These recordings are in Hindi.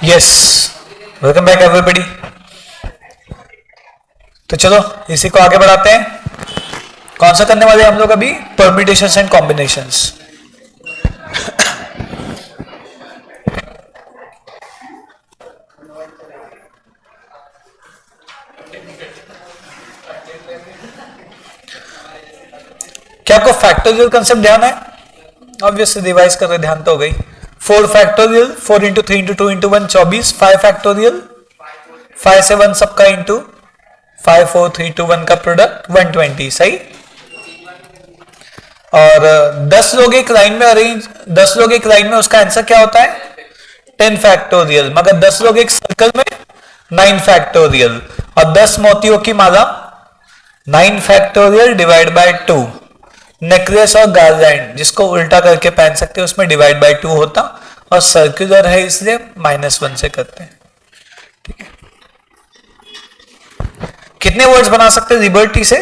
Yes, welcome back everybody. तो चलो इसी को आगे बढ़ाते हैं। कौन सा करने वाले हैं हम लोग अभी? Permutations and combinations. क्या आपको फैक्टोरियल कंसेप्ट ध्यान है? ऑब्वियसली रिवाइज कर रहे, ध्यान तो हो गई। 4 factorial, 4 into 3 into 2 into 1 24, 5 factorial 5 से 1 सबका इंटू 5 4 3 2 1 का प्रोडक्ट 120, सही। और 10 लोग एक लाइन में अरेंज, 10 लोग एक लाइन में, उसका आंसर क्या होता है? 10 फैक्टोरियल। मगर 10 लोग एक सर्कल में 9 फैक्टोरियल। और 10 मोतियों की माला 9 फैक्टोरियल डिवाइड बाय 2। नेकलेस और गार्लैंड जिसको उल्टा करके पहन सकते हैं उसमें डिवाइड बाय 2 होता, और सर्कुलर है इसलिए -1 से करते हैं। ठीक है, कितने वर्ड्स बना सकते हैं लिबर्टी से?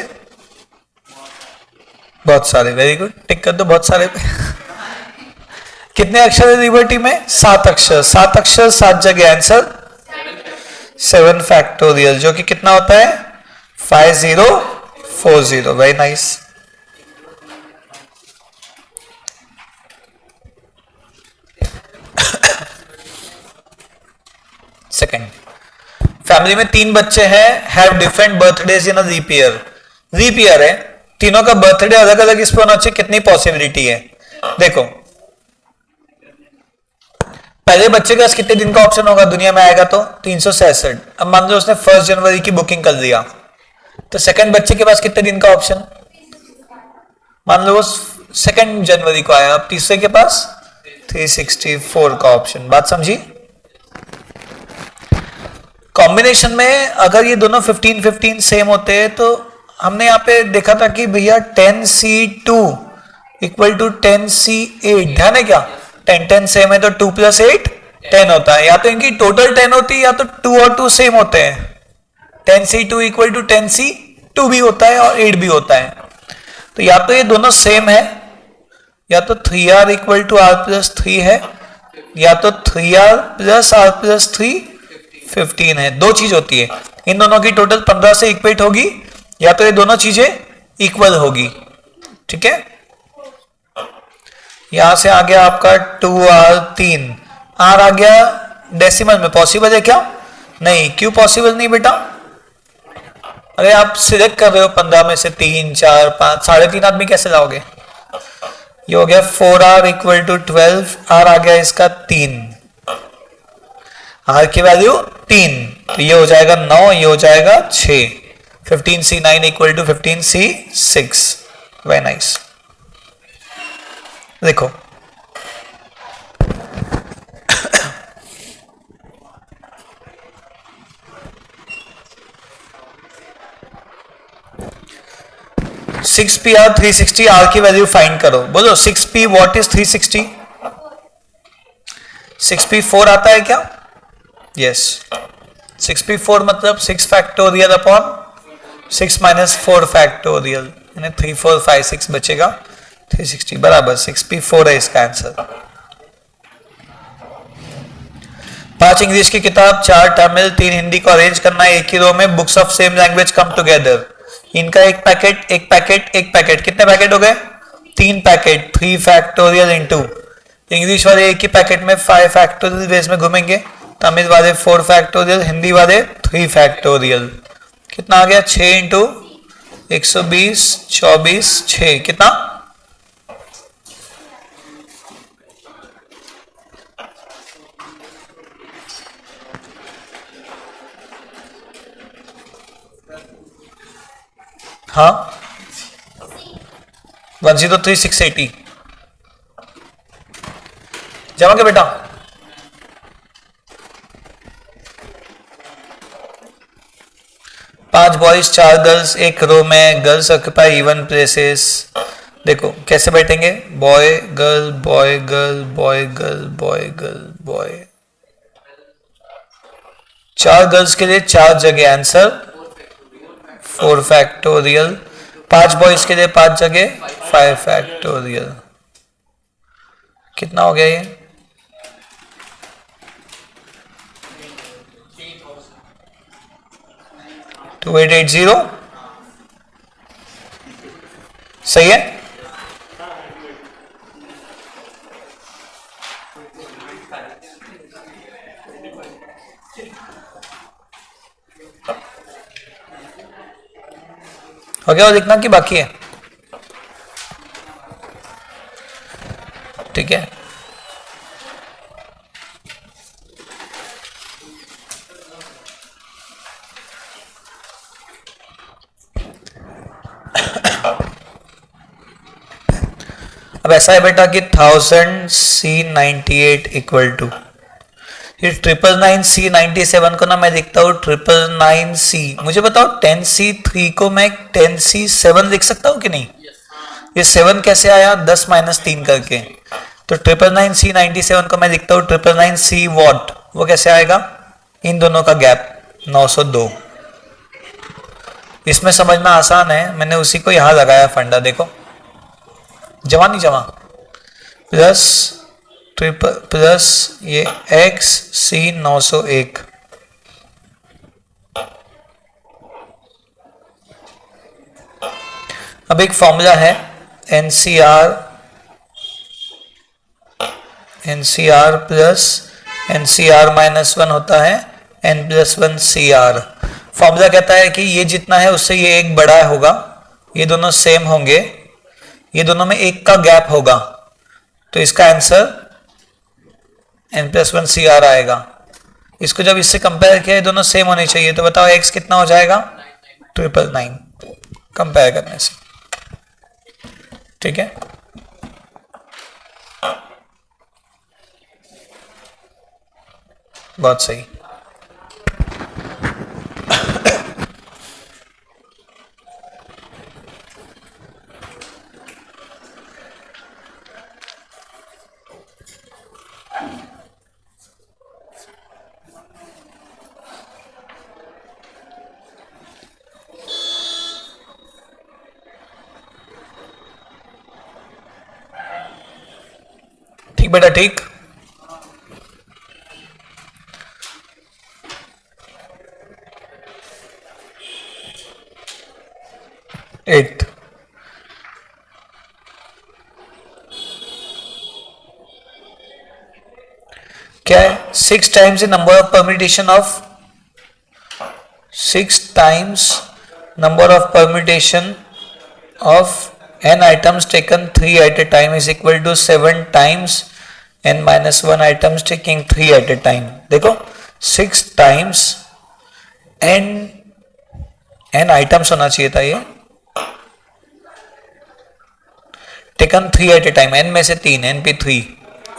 बहुत सारे, वेरी गुड, टिक कर दो बहुत सारे पे। कितने अक्षर है लिबर्टी में? 7 अक्षर। 7 अक्षर 7 जगह, आंसर 7 फैक्टोरियल, जो कि कितना होता है? 5040। Very nice. सेकेंड, फैमिली में 3 बच्चे हैं, have different birthdays in a leap year. Leap year है, तीनों का बर्थडे अलग अलग इस पर होना चाहिए, कितनी पॉसिबिलिटी है? देखो, पहले बच्चे के पास कितने दिन का ऑप्शन होगा दुनिया में आएगा? तो 366। अब मान लो उसने 1 जनवरी की बुकिंग कर दिया, तो सेकंड बच्चे के पास कितने दिन का ऑप्शन? मान लो 2 जनवरी को आया, अब तीसरे के पास 364 का ऑप्शन। बात समझी? कॉम्बिनेशन में अगर ये दोनों 15-15 सेम होते हैं तो हमने यहाँ पे देखा था कि भैया 10C2 इक्वल टू 10C8। ध्यान है क्या? 10 सेम है तो 2 + 8 10 होता है। या तो इनकी टोटल 10 होती है या तो 2 और 2 सेम होते हैं। 10C2 इक्वल टू 10C2 भी होता है और 8 भी होता है। तो या तो ये दोनों सेम है, या तो 3R इक्वल टू R+3 है, या तो 3R + R+3 15 है। दो चीज होती है, इन दोनों की टोटल 15 से इक्वेट होगी, या तो ये दोनों चीजें इक्वल होगी। ठीक है, यहां से आ गया आपका 2R 3 R आ गया डेसिमल में। पॉसिबल है क्या? नहीं। क्यों पॉसिबल नहीं बेटा? अरे आप सिलेक्ट कर रहे हो 15 में से 3 4 5, 3.5 आदमी कैसे लाओगे? ये हो गया 4R इक्वल टू 12, R आ गया इसका 3, R की वैल्यू 3, तो ये हो जाएगा 9, ये हो जाएगा 6। 15C9 equal to 15C6। Very nice. देखो, सिक्स पी आर 360, R की वैल्यू फाइंड करो। बोलो 6P व्हाट इज 360? 6P 4 आता है क्या? यस, 6P4 मतलब 6 फैक्टोरियल अपॉन 6 - 4 फैक्टोरियल, यानी 3 4 5 6 बचेगा 360 बराबर 6P4 है इसका आंसर। 5 इंग्लिश की किताब, 4 तमिल, 3 हिंदी को अरेंज करना है एक ही रो में। Books of same language come together. इनका एक पैकेट एक पैकेट एक पैकेट, कितने पैकेट हो गए? 3 पैकेट, 3 फैक्टोरियल इंटू इंग्लिश वाले एक ही पैकेट में 5 फैक्टोरियल बेस में घूमेंगे, तमिल वाले 4 फैक्टोरियल, हिंदी वाले 3 फैक्टोरियल। कितना आ गया? 6 इंटू 120 24 6, कितना? हाँ, 103,680 जमा के बेटा। 5 बॉयज 4 गर्ल्स एक रो में, गर्ल्स ऑक्यूपाई इवन प्लेसेस। देखो कैसे बैठेंगे, boy girl boy girl boy girl boy girl boy. 4 girls के लिए 4 जगह, आंसर 4 फैक्टोरियल। 5 बॉयज के लिए 5 जगह 5 फैक्टोरियल। कितना हो गया ये? 2880 सही है। हो गया और लिखना कि बाकी है? ठीक है, अब ऐसा है बेटा कि 1000C98 इक्वल टू ये 999C97 को ना मैं लिखता हूँ 999C। मुझे बताओ 10C3 को मैं 10C7 लिख सकता हूँ कि नहीं? ये 7 कैसे आया? 10 - 3 करके। तो 999C97 को मैं लिखता हूँ 999C वॉट, वो कैसे आएगा? इन दोनों का गैप 902। इसमें समझना आसान है, मैंने उसी को यहां लगाया फंडा। देखो जमा नहीं जमा, प्लस ये XC901 अब एक फॉर्मूला है NCR प्लस NCR -1 होता है N+1 CR। फॉर्मूला कहता है कि ये जितना है उससे ये एक बड़ा होगा, ये दोनों सेम होंगे, ये दोनों में एक का गैप होगा, तो इसका आंसर N+1 CR आएगा। इसको जब इससे कंपेयर किया, ये दोनों सेम होने चाहिए, तो बताओ x कितना हो जाएगा? 999 कंपेयर करने से। ठीक है, बहुत सही। ठीक बेटा, ठीक। एट क्या है? 6 times the number of permutation of 6 times number of permutation of n items taken 3 at a time is equal to 7 times n-1 items taking 3 at a time। देखो 6 times n items होना चाहिए था, ये taken 3 at a time, n में से 3, n पे 3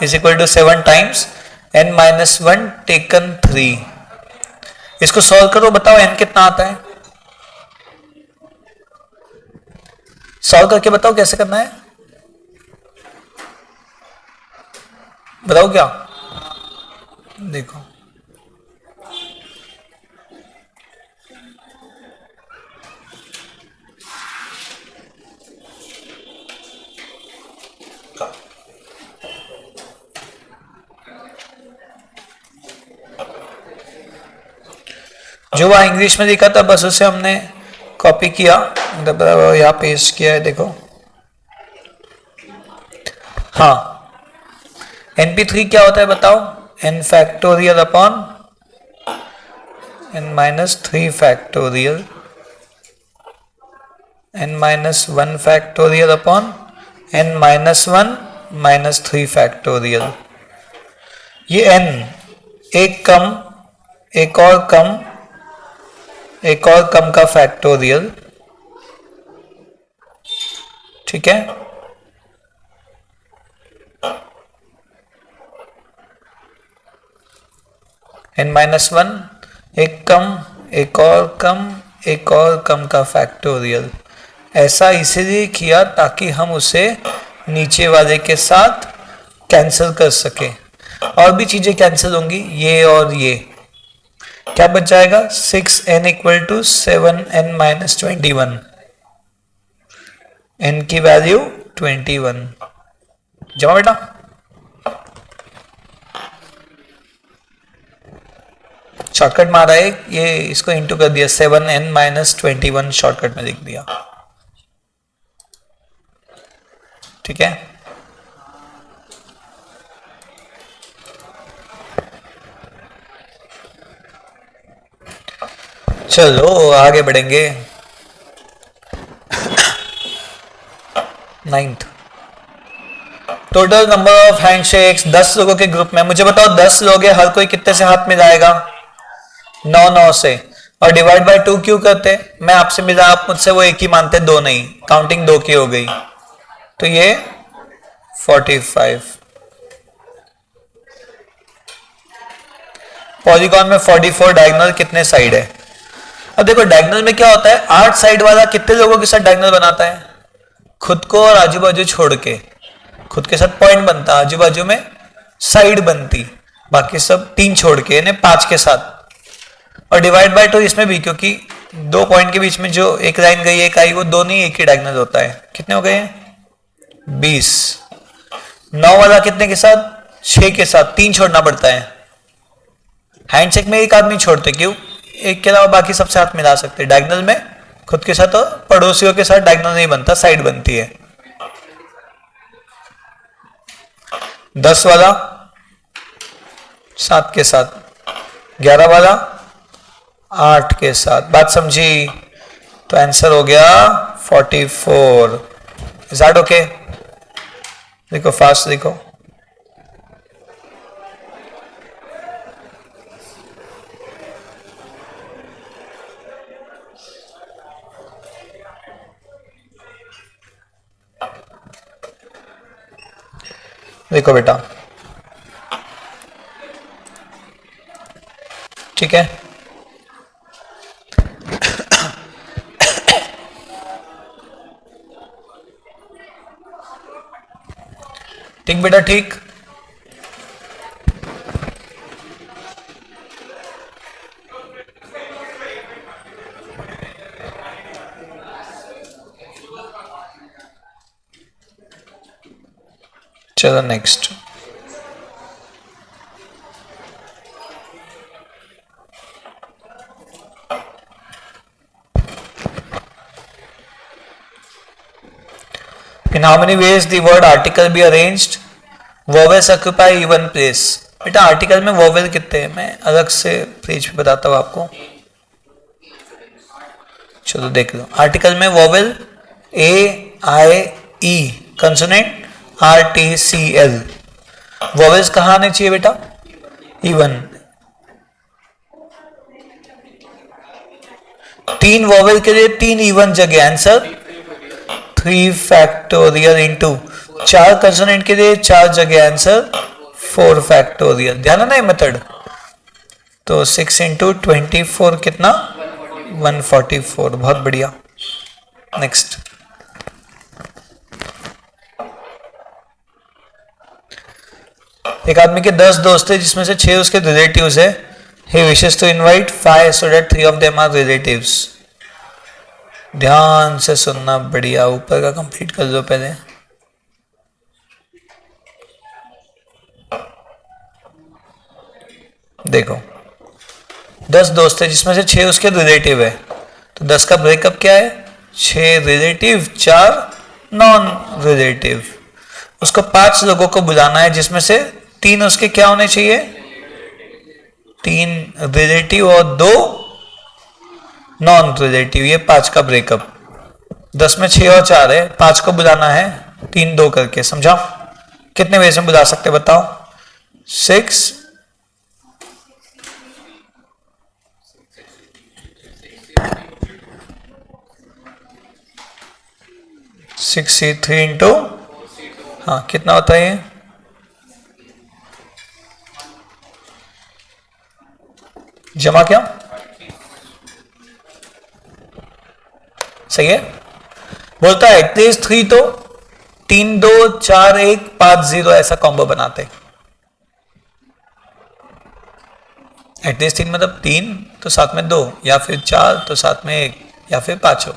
is equal to 7 times n-1 taken 3। इसको सॉल्व करो, बताओ n कितना आता है? सॉल्व करके बताओ कैसे करना है, बताओ क्या? देखो जो वहां इंग्लिश में लिखा था बस उसे हमने कॉपी किया, मतलब यहां पेस्ट किया है। देखो हाँ, np3 क्या होता है बताओ? n factorial upon n-3 factorial, n-1 factorial upon n-1 -3 factorial. ये n एक कम, एक और कम, एक और कम का फैक्टोरियल, ठीक है। n-1 एक कम, एक और कम, एक और कम का फैक्टोरियल। ऐसा इसलिए किया ताकि हम उसे नीचे वाले के साथ कैंसिल कर सके। और भी चीजें कैंसिल होंगी, ये और ये। क्या बच जाएगा? 6n equal to 7n-21, n की वैल्यू 21। जमा बेटा। शॉर्टकट मारा है, ये इसको इंटू कर दिया, 7n-21 शॉर्टकट में लिख दिया, ठीक है। चलो आगे बढ़ेंगे। 9th, total number of handshakes 10 लोगों के ग्रुप में। मुझे बताओ 10 लोग हैं, हर कोई कितने से हाथ मिलाएगा? 9 से। और डिवाइड बाय 2 क्यों करते? मैं आपसे मिला, आप मुझसे वो एक ही मानते, 2 नहीं, काउंटिंग 2 की हो गई, तो ये 45। पॉलीगॉन में 44, डायगोनल कितने साइड है? अब देखो डायगोनल में क्या होता है, 8 साइड वाला कितने लोगों के साथ डायगोनल बनाता है? खुद को और आजू बाजू छोड़ के। खुद के साथ पॉइंट बनता, आजू बाजू में साइड बनती, बाकी सब 3 छोड़ के, यानी 5 के साथ। और डिवाइड बाय 2 इसमें भी, क्योंकि 2 पॉइंट के बीच में जो एक लाइन गई एक आई, वो दो नहीं, एक ही डायगोनल होता है। कितने हो गए? 20। 9 वाला कितने के साथ? 6 के साथ, 3 छोड़ना पड़ता है। हैंडशेक में एक आदमी छोड़ते, क्यों? एक के अलावा बाकी सबसे हाथ मिला सकते। डायगोनल में खुद के साथ और पड़ोसियों के साथ डायगोनल नहीं बनता, साइड बनती है। 10 वाला 7 के साथ, 11 वाला 8 के साथ, बात समझी? तो आंसर हो गया 44। Is that okay? देखो फास्ट देखो, देखो बेटा, ठीक है। ठीक बेटा, ठीक। चलो next. In how many ways the word article be arranged? Vowels occupy even place. बेटा आर्टिकल में वोवेल कितने हैं, मैं अलग से पेज पे बताता हूँ आपको। चलो देख लो, आर्टिकल में vowel A I E, consonant R T C L. Vowels कहाँ आने चाहिए बेटा? इवन। 3 वोवेल के लिए 3 इवन जगह, आंसर 3 फैक्टोरियल इंटू 4 कंसोनेंट के लिए 4 जगह, आंसर 4 फैक्टोरियल। ध्यान है ना ये मेथड? तो 6 इंटू 24 कितना? 144। बहुत बढ़िया। नेक्स्ट। एक आदमी के 10 दोस्त है जिसमें से 6 उसके रिलेटिव्स है। He wishes to invite 5 so that 3 of them are relatives. ध्यान से सुनना, बढ़िया। ऊपर का कंप्लीट कर लो पहले। देखो 10 दोस्त है जिसमें से 6 उसके रिलेटिव है, तो 10 का ब्रेकअप क्या है? 6 रिलेटिव, 4 नॉन रिलेटिव। उसको 5 लोगों को बुलाना है जिसमें से 3 उसके क्या होने चाहिए? 3 रिलेटिव और 2 नॉन रिलेटिव। ये 5 का ब्रेकअप। 10 में 6 और 4 है, 5 को बुलाना है 3 2 करके। समझा? कितने वे से बुला सकते बताओ? 6 63 इंटू, हाँ कितना होता है ये? जमा क्या? सही है। बोलता है एटलीस्ट 3, तो 3 2 4 1 5 0 ऐसा कॉम्बो बनाते। एटलीस्ट 3 मतलब 3 तो साथ में 2, या फिर 4 तो साथ में 1, या फिर 5 हो।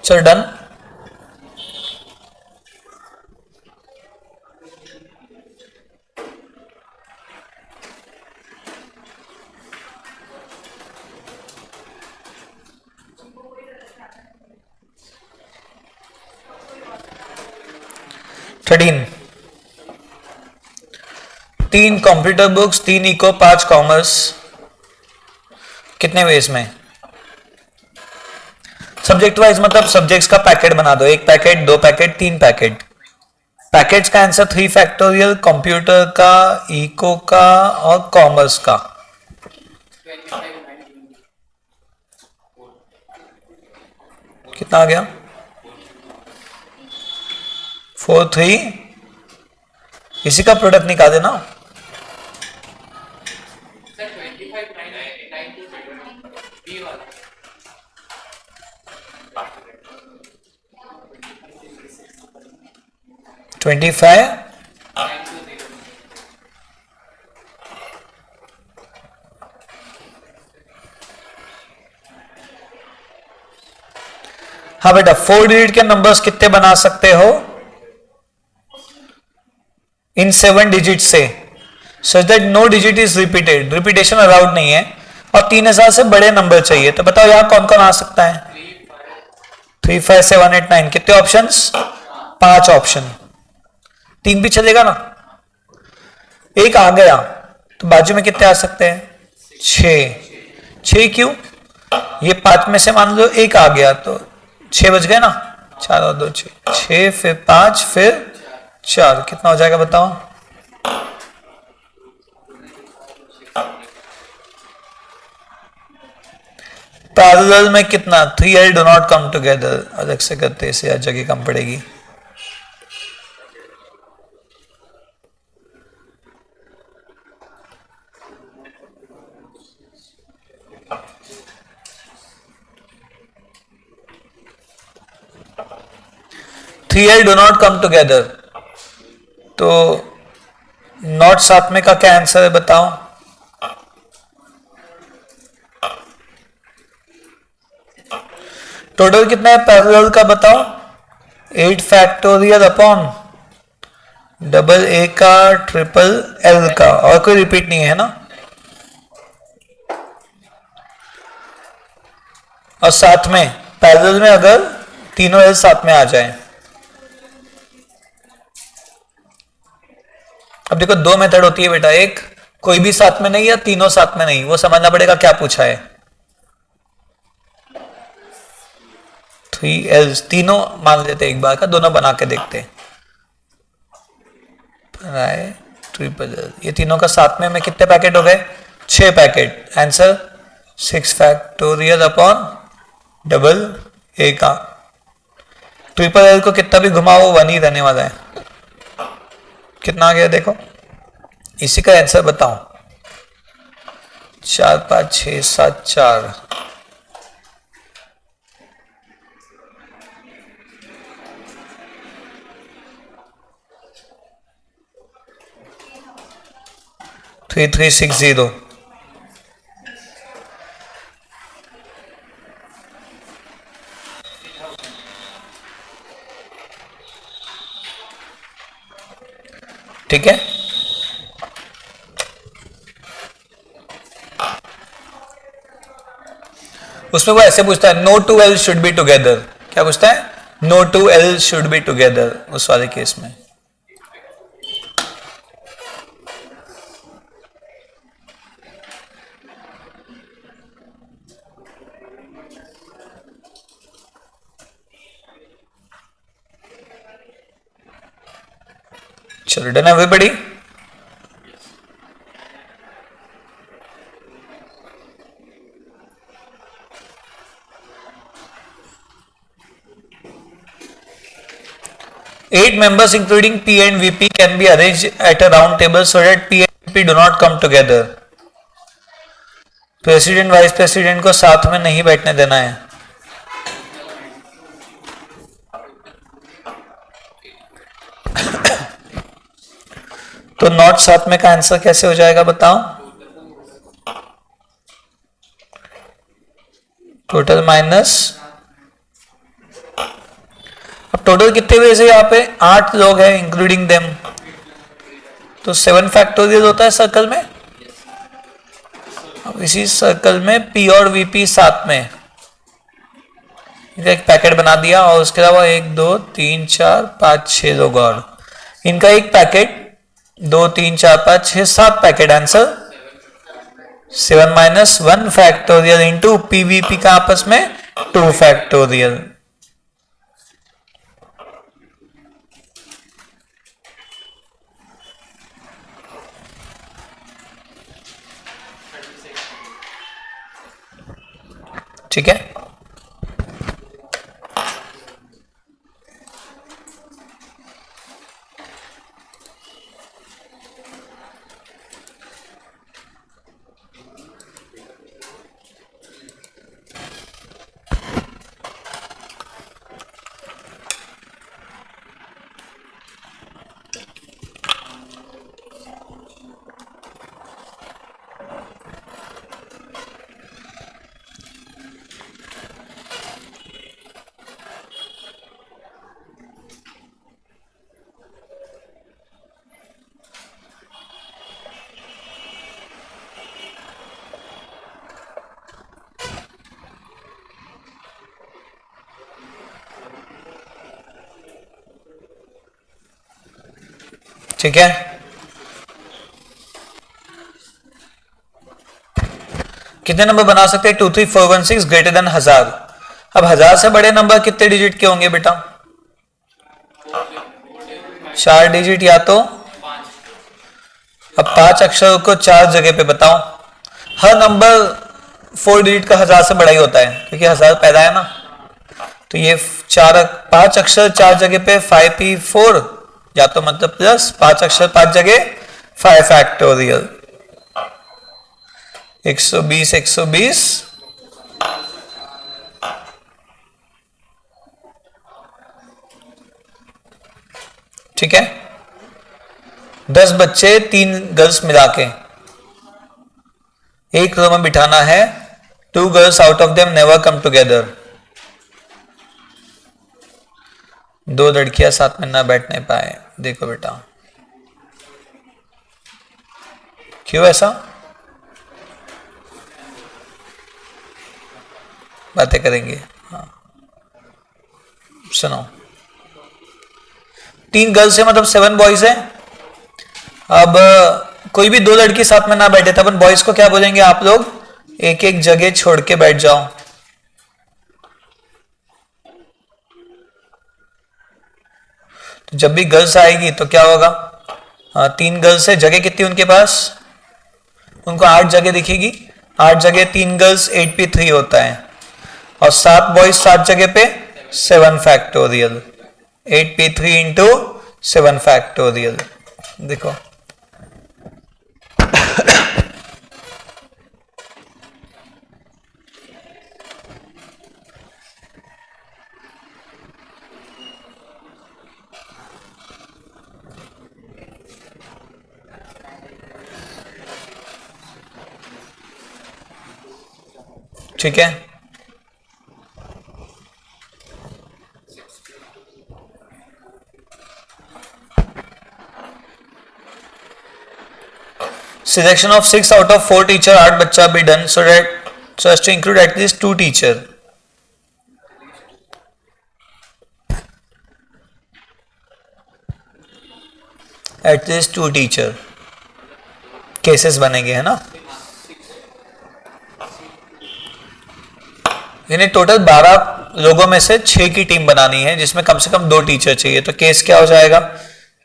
चल done. Thirteen, 3 computer books, 3 eco, 5 commerce, कितने वेज में? सब्जेक्ट वाइज मतलब सब्जेक्ट्स का पैकेट बना दो, 1 पैकेट, 2 पैकेट, 3 पैकेट। पैकेट्स का आंसर 3 फैक्टोरियल, कंप्यूटर का, इको का और कॉमर्स का। कितना आ गया? 4 3, इसी का प्रोडक्ट निकाल देना। ट्वेंटी फाइव, हाँ बेटा 4 डिजिट के नंबर्स कितने बना सकते हो इन 7 डिजिट से, such that no digit is repeated, repetition allowed नहीं है, और 3000 से बड़े नंबर चाहिए। तो बताओ यहां कौन कौन आ सकता है? 3 5 7 8 9, कितने ऑप्शंस? 5 ऑप्शन। 3 भी चलेगा ना, एक आ गया तो बाजू में कितने आ सकते हैं? 6। 6 क्यों? ये 5 में से मान लो एक आ गया तो 6 बच गए ना, 4 और 2 6, 6 फिर 5 फिर 4, कितना हो जाएगा बताओ? पैरेलल में कितना? 3L do not come together, अलग से करते इसे, यार जगह कम पड़ेगी। Three L do not come together, तो नॉट साथ में का क्या आंसर है बताओ? टोटल कितना है पैरेलल का बताओ? 8 फैक्टोरियल अपॉन डबल ए का, ट्रिपल एल का, और कोई रिपीट नहीं है ना, और साथ में पैरेलल में अगर तीनों एल साथ में आ जाए। अब देखो 2 मेथड होती है बेटा, एक कोई भी साथ में नहीं या तीनों साथ में नहीं, वो समझना पड़ेगा क्या पूछा है। 3L तीनों मान लेते एक बार का, दोनों बना के देखते। ट्रिपल एल, ये तीनों का साथ में कितने पैकेट हो गए? 6 packet. Answer 6 factorial upon double A का। ट्रिपल एल को कितना भी घुमाओ 1 ही रहने वाला है। कितना आ गया देखो, इसी का आंसर बताओ। 4 5 6 7 4, थ्री 3 6 0। ठीक है, उसमें वो ऐसे पूछता है no 2L should be together. क्या पूछता है? No 2L should be together, उस वाले केस में। चलो done everybody. Eight members including P and VP can be arranged at a round table so that P and VP do not come together. President vice president को साथ में नहीं बैठने देना है। तो नॉट साथ में का आंसर कैसे हो जाएगा बताओ? टोटल माइनस टोटल कितने वेज है यहाँ पे? 8 लोग हैं इंक्लूडिंग देम, तो 7 फैक्टोरियल होता है सर्कल में। अब इसी सर्कल में पी और वीपी साथ में, इनका एक पैकेट बना दिया, और उसके अलावा 1 2 3 4 5 6 लोग और, इनका एक packet, 2 3 4 5 6 7 packet. Answer 7 minus 1 factorial into PVP का आपस में 2 फैक्टोरियल। ठीक है, ठीक है। कितने नंबर बना सकते हैं? 2 3 4 1 6 ग्रेटर देन 1000। अब 1000 से बड़े नंबर कितने डिजिट के होंगे बेटा? 4 डिजिट, या तो अब 5 अक्षर को 4 जगह पे बताओ। हर नंबर 4 डिजिट का 1000 से बड़ा ही होता है, क्योंकि 1000 पैदा है ना। तो ये 5 अक्षर 4 जगह पे 5p4, या तो मतलब प्लस 5 अक्षर 5 जगह 5 फैक्टोरियल 120 120 ठीक है। 10 बच्चे 3 गर्ल्स मिला के एक रो में बिठाना है। 2 girls out of them never come together. 2 लड़कियां साथ में ना बैठने पाए। देखो बेटा क्यों ऐसा? बातें करेंगे। हाँ सुनो, 3 गर्ल्स है मतलब 7 बॉयज है। अब कोई भी 2 लड़की साथ में ना बैठे तो अपन बॉयज को क्या बोलेंगे? आप लोग एक एक जगह छोड़ के बैठ जाओ। तो जब भी गर्ल्स आएगी तो क्या होगा? 3 गर्ल्स है, जगह कितनी उनके पास? उनको 8 जगह दिखेगी। 8 जगह 3 गर्ल्स 8p3 होता है, और 7 बॉयज 7 जगह पे 7 फैक्टोरियल 8p3 इंटू 7 फैक्टोरियल। देखो ठीक है। Selection of 6 out of 4 teacher 8 बच्चा be done so as to include at least 2 teacher। at least 2 teacher cases बनेंगे, है ना। यानी टोटल 12 लोगों में से 6 की टीम बनानी है, जिसमें कम से कम 2 टीचर चाहिए। तो केस क्या हो जाएगा?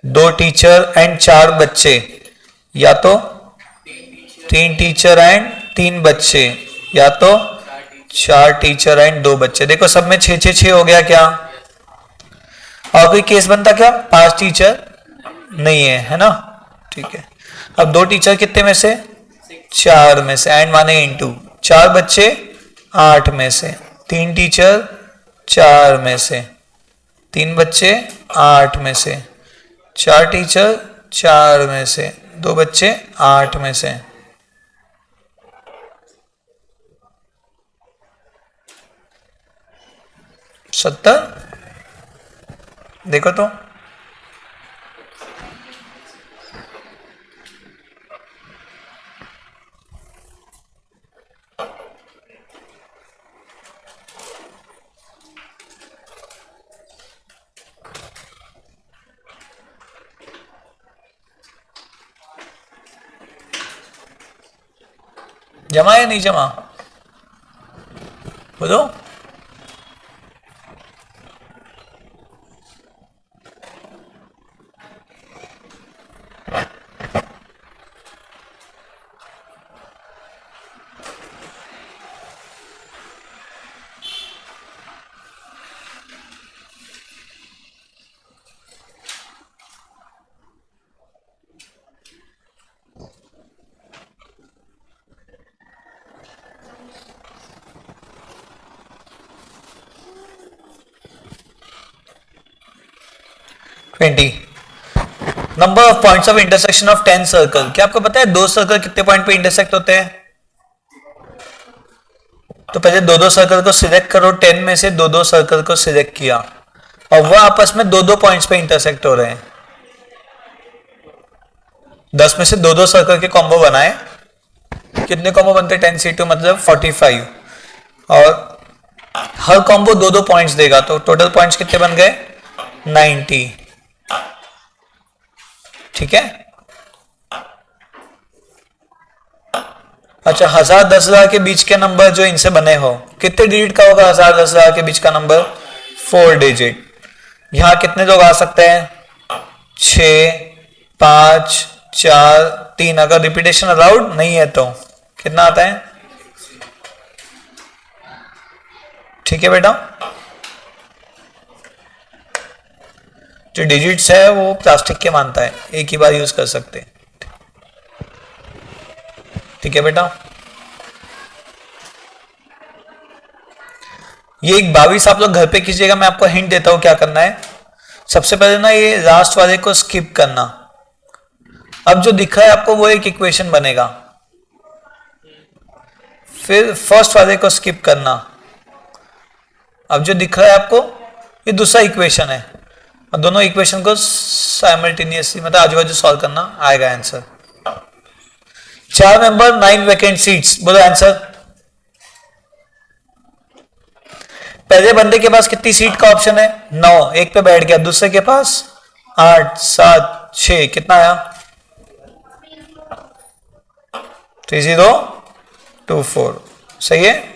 2 टीचर एंड 4 बच्चे, या तो 3 टीचर एंड 3 बच्चे, या तो 4 टीचर एंड 2 बच्चे। देखो सब में 6 6 6 हो गया क्या? और कोई केस बनता क्या? 5 टीचर नहीं है, है ना। ठीक है। अब 2 टीचर कितने में से? 4 में से, एंड माने इनटू 4 बच्चे 8 में से, 3 टीचर 4 में से, 3 बच्चे 8 में से, 4 टीचर 4 में से, 2 बच्चे 8 में से। सत्तर। देखो तो जमा या नहीं जमा, बोलो। Number of points of intersection of 10 circle. क्या आपको पता है दो सर्कल कितने पॉइंट पे इंटरसेक्ट होते हैं? तो पहले दो दो सर्कल को सिलेक्ट करो, 10 में से दो दो सर्कल को सिलेक्ट किया और वह आपस में दो दो पॉइंट्स पे इंटरसेक्ट हो रहे हैं। 10 में से दो दो सर्कल के कॉम्बो बनाए, कितने कॉम्बो बनते हैं? 10C2 मतलब 45, और हर कॉम्बो दो दो पॉइंट्स देगा, तो टोटल पॉइंट्स कितने बन गए? 90। ठीक है। अच्छा, 1000-10,000 के बीच के नंबर जो इनसे बने हो, कितने डिजिट का होगा 1000-10,000 के बीच का नंबर? 4 डिजिट। यहां कितने लोग आ सकते हैं? 6, 5, 4, 3। अगर रिपीटेशन अलाउड नहीं है तो कितना आता है? ठीक है बेटा, जो डिजिट्स है वो प्लास्टिक के मानता है, एक ही बार यूज कर सकते हैं। ठीक है बेटा, ये 22 आप लोग घर पे कीजिएगा। मैं आपको हिंट देता हूं क्या करना है। सबसे पहले ना ये लास्ट वाले को स्किप करना। अब जो दिख रहा है आपको वो एक इक्वेशन बनेगा, फिर फर्स्ट वाले को स्किप करना। अब जो दिख रहा है आपको ये दूसरा इक्वेशन है, और दोनों इक्वेशन को साइमल्टेनियसली मतलब आजू बाजू सॉल्व करना, आएगा आंसर। 4 मेंबर 9 वैकेंट सीट्स, बोलो आंसर। पहले बंदे के पास कितनी सीट का ऑप्शन है? 9, एक पे बैठ गया। दूसरे के पास 8, 7, 6, कितना आया? 3024। सही है।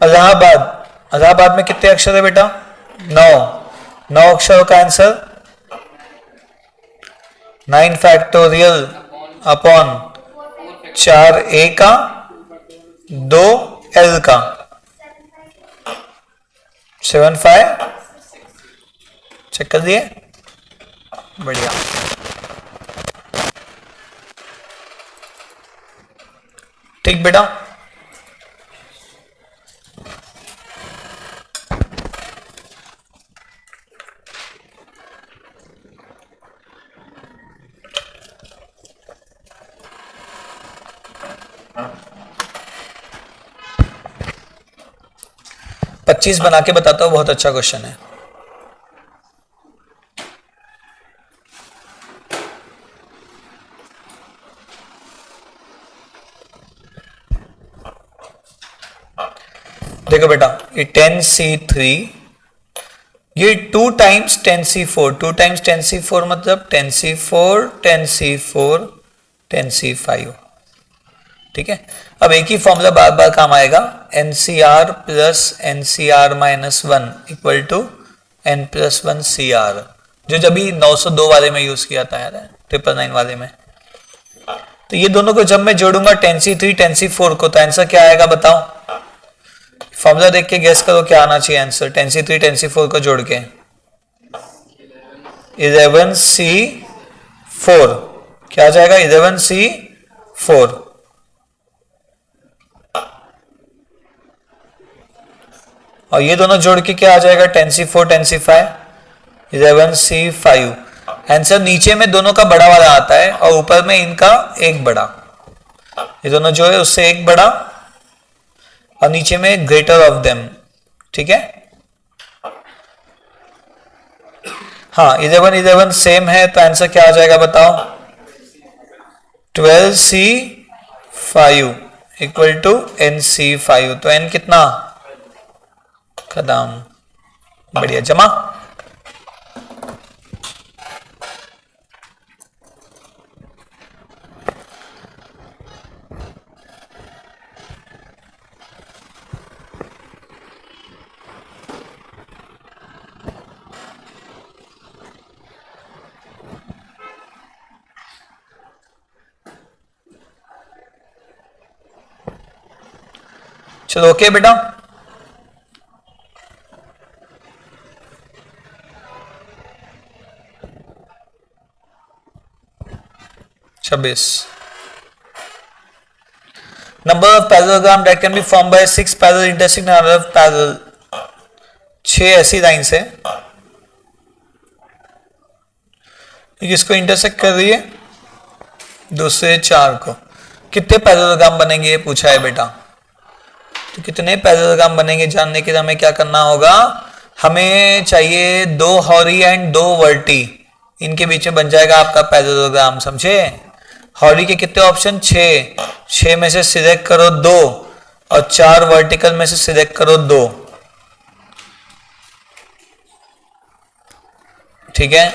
इलाहाबाद में कितने अक्षर है बेटा? 9 अक्षरों का आंसर 9 फैक्टोरियल अपॉन 4a का 2l का 75। चेक कर दिए? बढ़िया। ठीक बेटा, पच्चीस बना के बताता हूं, बहुत अच्छा क्वेश्चन है। देखो बेटा, ये 10C3, ये 2 टाइम्स 10C4, 2 टाइम्स 10C4 मतलब 10C4, 10C4, 10C5। ठीक है। अब एक ही फॉर्मूला बार बार काम आएगा, NCR plus NCR minus 1 equal to N plus 1 CR, जो जब 902 वाले में यूज किया था यार, 999 वाले में। तो ये दोनों को जब मैं जोड़ूंगा 10C3 10C4 को, तो आंसर क्या आएगा बताओ? फॉर्मूला देख के गेस करो क्या आना चाहिए आंसर। 10C3 10C4 को जोड़ के 11C4 क्या आ जाएगा? 11C4। और ये दोनों जोड़ के क्या आ जाएगा? 10C4 10C5 11C5। आंसर नीचे में दोनों का बड़ा वाला आता है और ऊपर में इनका एक बड़ा। ये दोनों जो है उससे एक बड़ा और नीचे में ग्रेटर ऑफ देम, ठीक है। हाँ 11 11 सेम है तो आंसर क्या आ जाएगा बताओ? 12C5 equal to NC5। तो n कितना? खत्म, बढ़िया, जमा। चलो ओके बेटा, छब्बीस। Number of parallelogram that can be form by 6 parallel intersecting another parallel. 6 ऐसी लाइंस है, किसको इंटरसेक्ट कर रही है? दूसरे 4 को। कितने पैरेललोग्राम बनेंगे ये पूछा है बेटा। तो कितने पैरेललोग्राम बनेंगे जानने के लिए हमें क्या करना होगा? हमें चाहिए 2 हॉरी एंड 2 वर्टी, इनके बीच में बन जाएगा आपका पैरेललोग्राम, समझे। हॉरी के कितने ऑप्शन? 6 में से सिलेक्ट करो 2 और 4 वर्टिकल में से सिलेक्ट करो 2, ठीक है।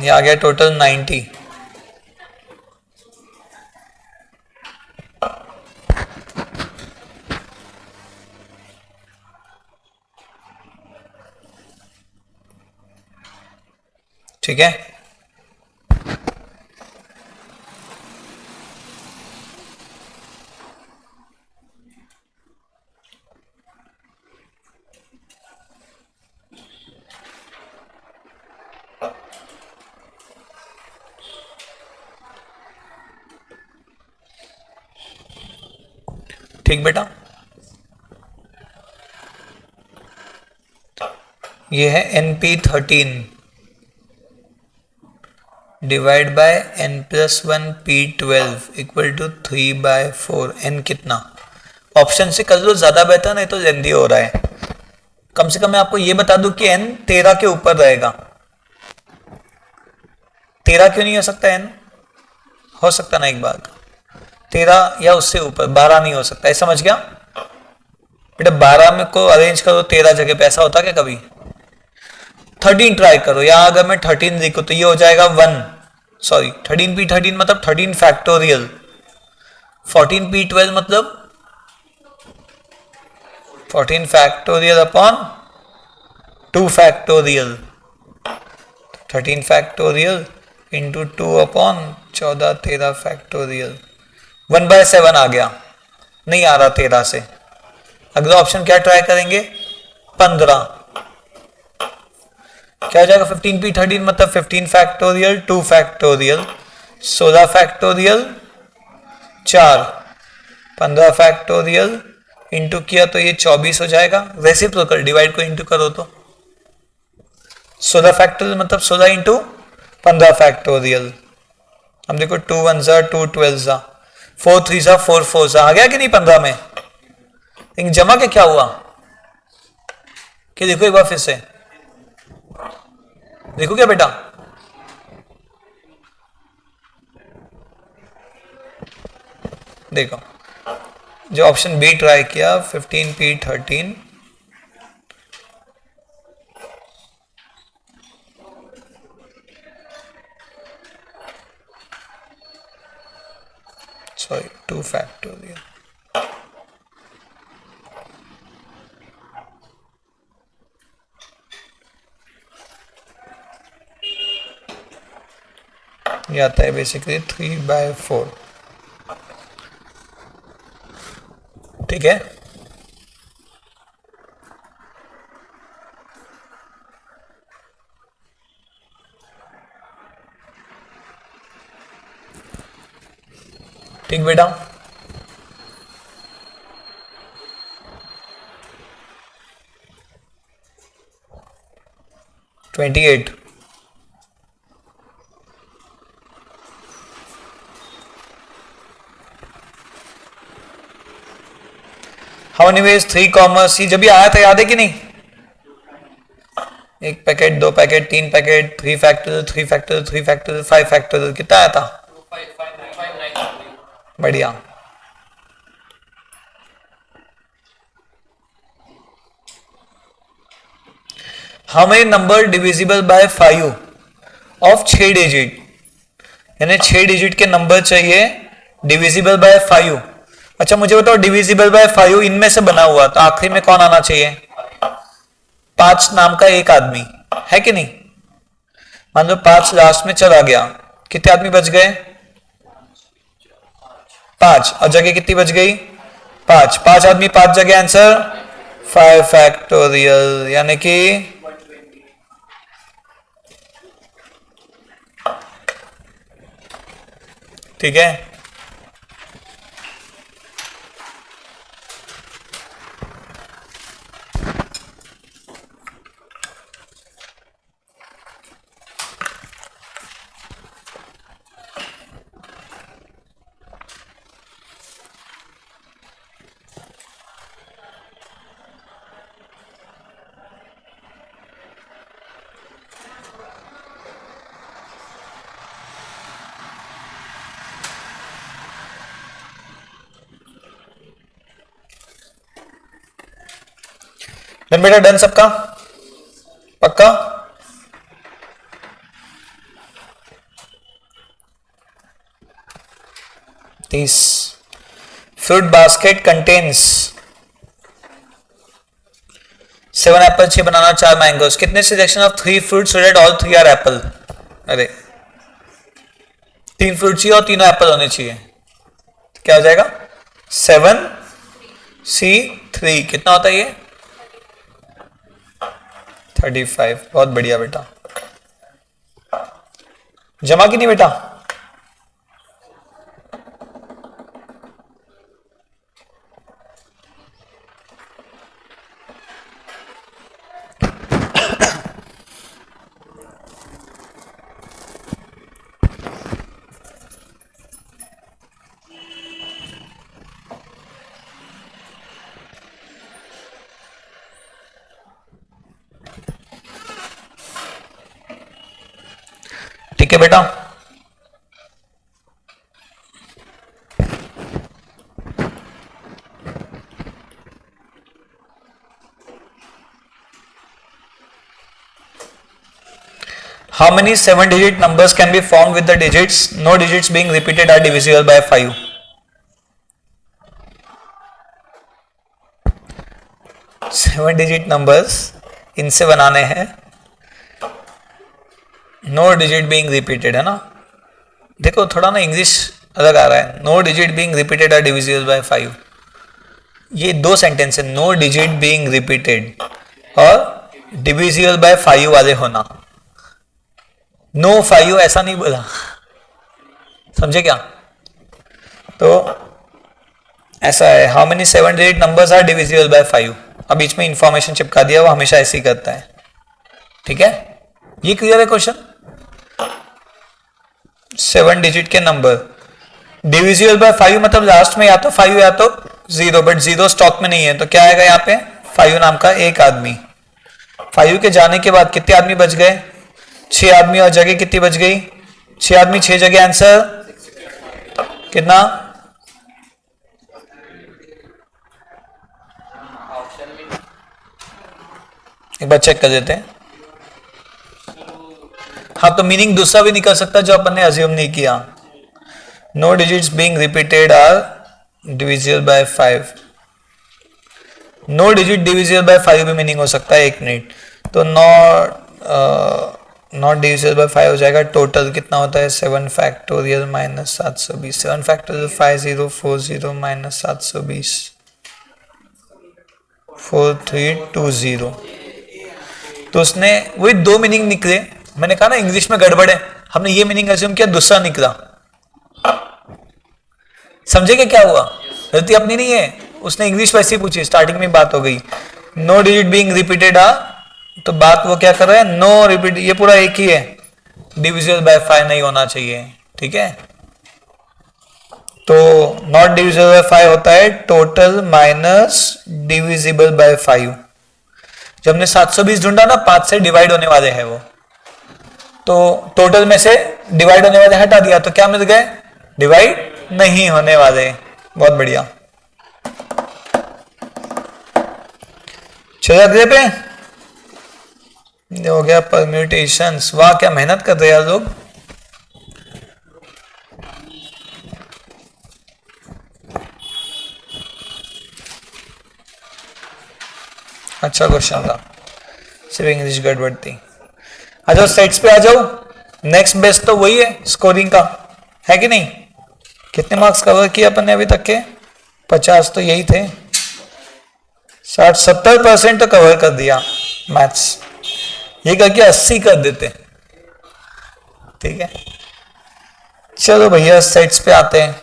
ये आ गया टोटल 90। ठीक है, ठीक बेटा। ये है NP13 divide by n+1 P12 equal to 3/4। n कितना? ऑप्शन से कर लो, ज्यादा बेहतर, नहीं तो लेंदी हो रहा है। कम से कम मैं आपको ये बता दूं कि n 13 के ऊपर रहेगा। 13 क्यों नहीं हो सकता? n हो सकता ना एक बार, 13 या उससे ऊपर, 12 नहीं हो सकता है, समझ गया बेटा। 12 में को अरेंज करो 13 जगह पे, ऐसा होता क्या कभी? 13 ट्राई करो, या अगर मैं 13 लिखूं तो ये हो जाएगा 1, सॉरी 13p13 मतलब 13 फैक्टोरियल, 14p12 मतलब 14 factorial upon 2 factorial, 13 factorial into 2 upon 14 13 factorial. 1/7 आ गया, नहीं आ रहा 13 से। अगला ऑप्शन क्या ट्राई करेंगे? 15। क्या हो जाएगा? 15p13 मतलब 15 factorial 2 factorial 16 factorial 4 15 factorial into किया तो ये 24 हो जाएगा। रेसिप्रोकल, डिवाइड को इंटू करो तो 16 फैक्टोरियल मतलब 16 इंटू 15 फैक्टोरियल। हम देखो 2 1 2 12 4 3 4 4 आ गया कि नहीं 15 में? लेकिन जमा के क्या हुआ कि देखो एक बार फिर से देखो क्या बेटा, देखो जो ऑप्शन बी ट्राई किया 15p13 सॉरी 2 फैक्टोरियल, ये आता है बेसिकली 3/4, ठीक है। ठीक बेटा, हाउ मेनी वेज 3 कॉमा सी, जब ये आया था याद है कि नहीं? 1 packet, 2 packet, 3 packet, 3 factorial, 3 factorial, 3 factorial, 5 factorial, कितना आया था? बढ़िया। How many number divisible by 5 of 6 digit, यानी 6 डिजिट के नंबर चाहिए डिविजिबल बाय 5। अच्छा मुझे बताओ डिविजिबल बाय 5 इनमें से बना हुआ तो आखिरी में कौन आना चाहिए? 5 नाम का एक आदमी है कि नहीं? मान लो 5 लास्ट में चला गया, कितने आदमी बच गए? 5, और जगह कितनी बच गई? 5। 5 आदमी 5 जगह, आंसर 5 फैक्टोरियल, यानी कि ठीक है। डन बेटा, डन सबका पक्का? तीस। Fruit basket contains 7 apple, 6 banana, 4 mangoes. कितने selection of 3 fruit so that all 3 are apple? अरे 3 फ्रूट चाहिए और तीनों एप्पल होने चाहिए, क्या हो जाएगा? 7 C3, कितना होता है ये? 35। बहुत बढ़िया बेटा, जमा की नहीं बेटा? ठीक है बेटा, how many 7-digit numbers can be formed with the digits no digits being repeated are divisible by 5? 7-digit numbers इनसे बनाने हैं, नो डिजिट बीइंग रिपीटेड है ना। देखो थोड़ा ना इंग्लिश अलग आ रहा है, no digit being repeated are divisible by 5। ये 2 सेंटेंस है, नो डिजिट बीइंग रिपीटेड और डिविजिबल बाय 5 वाले होना। नो 5 ऐसा नहीं बोला, समझे क्या? तो ऐसा है, how many 7-digit numbers are divisible by 5। अब बीच में इंफॉर्मेशन चिपका दिया, वो हमेशा ऐसे ही करता है, ठीक है? ये क्लियर है क्वेश्चन? 7 डिजिट के नंबर डिविजिबल बाय 5 मतलब लास्ट में या तो 5 या तो 0, बट 0 स्टॉक में नहीं है, तो क्या आएगा यहाँ पे? 5 नाम का एक आदमी। 5 के जाने के बाद कितने आदमी बच गए? 6 आदमी, और जगह कितनी बच गई? 6 आदमी 6 जगह, आंसर कितना? एक बार चेक कर देते हैं। हाँ, तो मीनिंग दूसरा भी निकल सकता है जो अपन ने अज्यूम नहीं किया। No digits being repeated are divisible by 5। No digit divisible by 5 भी मीनिंग हो सकता है। 1 मिनट, तो नॉट डिविजिबल बाय 5 हो जाएगा। टोटल कितना होता है? 7 फैक्टोरियल माइनस 720। 7 factorial 5040 minus 720 4320। तो उसने वही 2 मीनिंग निकले। मैंने कहा ना इंग्लिश में गड़बड़ है, हमने ये मीनिंग अज्यूम किया, दूसरा निकला। समझे क्या हुआ? गलती अपनी नहीं है, उसने इंग्लिश वैसे ही पूछी, स्टार्टिंग में बात हो गई नो डिजिट बीइंग रिपीटेड आ, तो बात वो क्या कर रहा है? नो रिपीट, ये पूरा एक ही है, डिविजिबल बाय 5 नहीं होना चाहिए, ठीक है? तो नॉट डिविजिबल बाय 5 होता है टोटल माइनस डिविजिबल बाय 5। जब हमने 720 ढूंढा ना 5 से डिवाइड होने वाले हैं वो, तो टोटल में से डिवाइड होने वाले हटा दिया तो क्या मिल गए, डिवाइड नहीं होने वाले। बहुत बढ़िया। चलो अगले पे हो गया परम्यूटेशंस। वाह क्या मेहनत कर रहे हैं यार लोग। अच्छा क्वेश्चन था, सिर्फ इंग्लिश गड़बड़ थी। आ जाओ सेट्स पे आ जाओ। नेक्स्ट बेस्ट तो वही है स्कोरिंग का, है कि नहीं। कितने मार्क्स कवर किए अपन ने अभी तक के, 50 तो यही थे। 60-70% तो कवर कर दिया मैथ्स, ये करके 80 कर देते। ठीक है चलो भैया सेट्स पे आते हैं।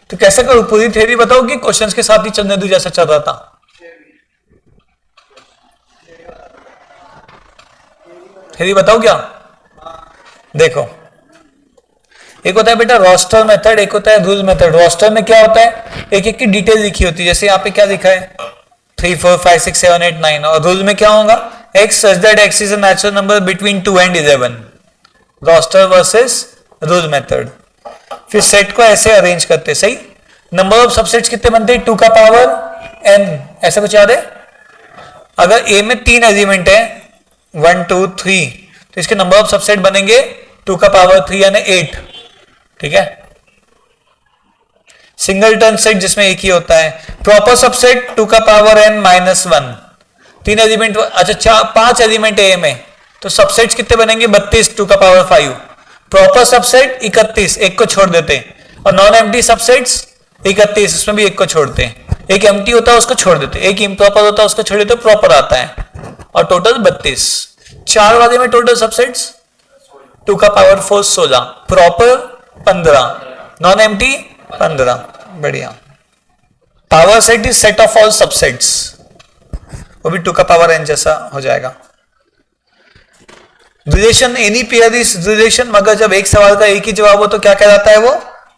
तो कैसे करूं, पूरी थ्योरी बताओ कि क्वेश्चंस के साथ ही चलने दो जैसा चल रहा था। थ्योरी बताओ क्या। देखो एक होता है बेटा रोस्टर मेथड, एक होता है रूल मेथड। रोस्टर में क्या होता है, एक एक की डिटेल लिखी होती है, जैसे यहाँ पे क्या लिखा है 3 4 5 6 7 8 9। और रूल में क्या होगा, x such that x is a natural number between 2 and 11। Roster versus rule method. फिर सेट को ऐसे अरेंज करते, सही। नंबर ऑफ सबसेट्स कितने बनते हैं, 2 का पावर n, ऐसा कुछ याद है। अगर a में 3 एलिमेंट है 1 2 3, तो इसके नंबर ऑफ सबसेट बनेंगे 2 का पावर 3 यानी 8। ठीक है। सिंगलटन सेट जिसमें एक ही होता है। प्रॉपर सबसेट 2 का पावर n माइनस 1। 3 एलिमेंट, अच्छा 5 एलिमेंट ए में, तो सबसेट्स कितने बनेंगे 32 2 का पावर 5। प्रॉपर सबसेट 31, एक को छोड़ देते। और नॉन एम्प्टी सबसेट्स 31, इसमें भी एक को छोड़ते हैं। एक एम्प्टी होता है उसको छोड़ देते, एक इम्प्रॉपर होता है उसको छोड़ देते, प्रॉपर आता है। और टोटल 32। 4 वाले में टोटल सबसेट्स 2 का पावर 4 16, प्रॉपर 15, नॉन एम्प्टी 15। बढ़िया। Power set is set of all subsets, वो भी 2 का पावर n जैसा हो जाएगा। Relation any pair is relation, मगर जब एक सवाल का एक ही जवाब हो तो क्या कहलाता है वो,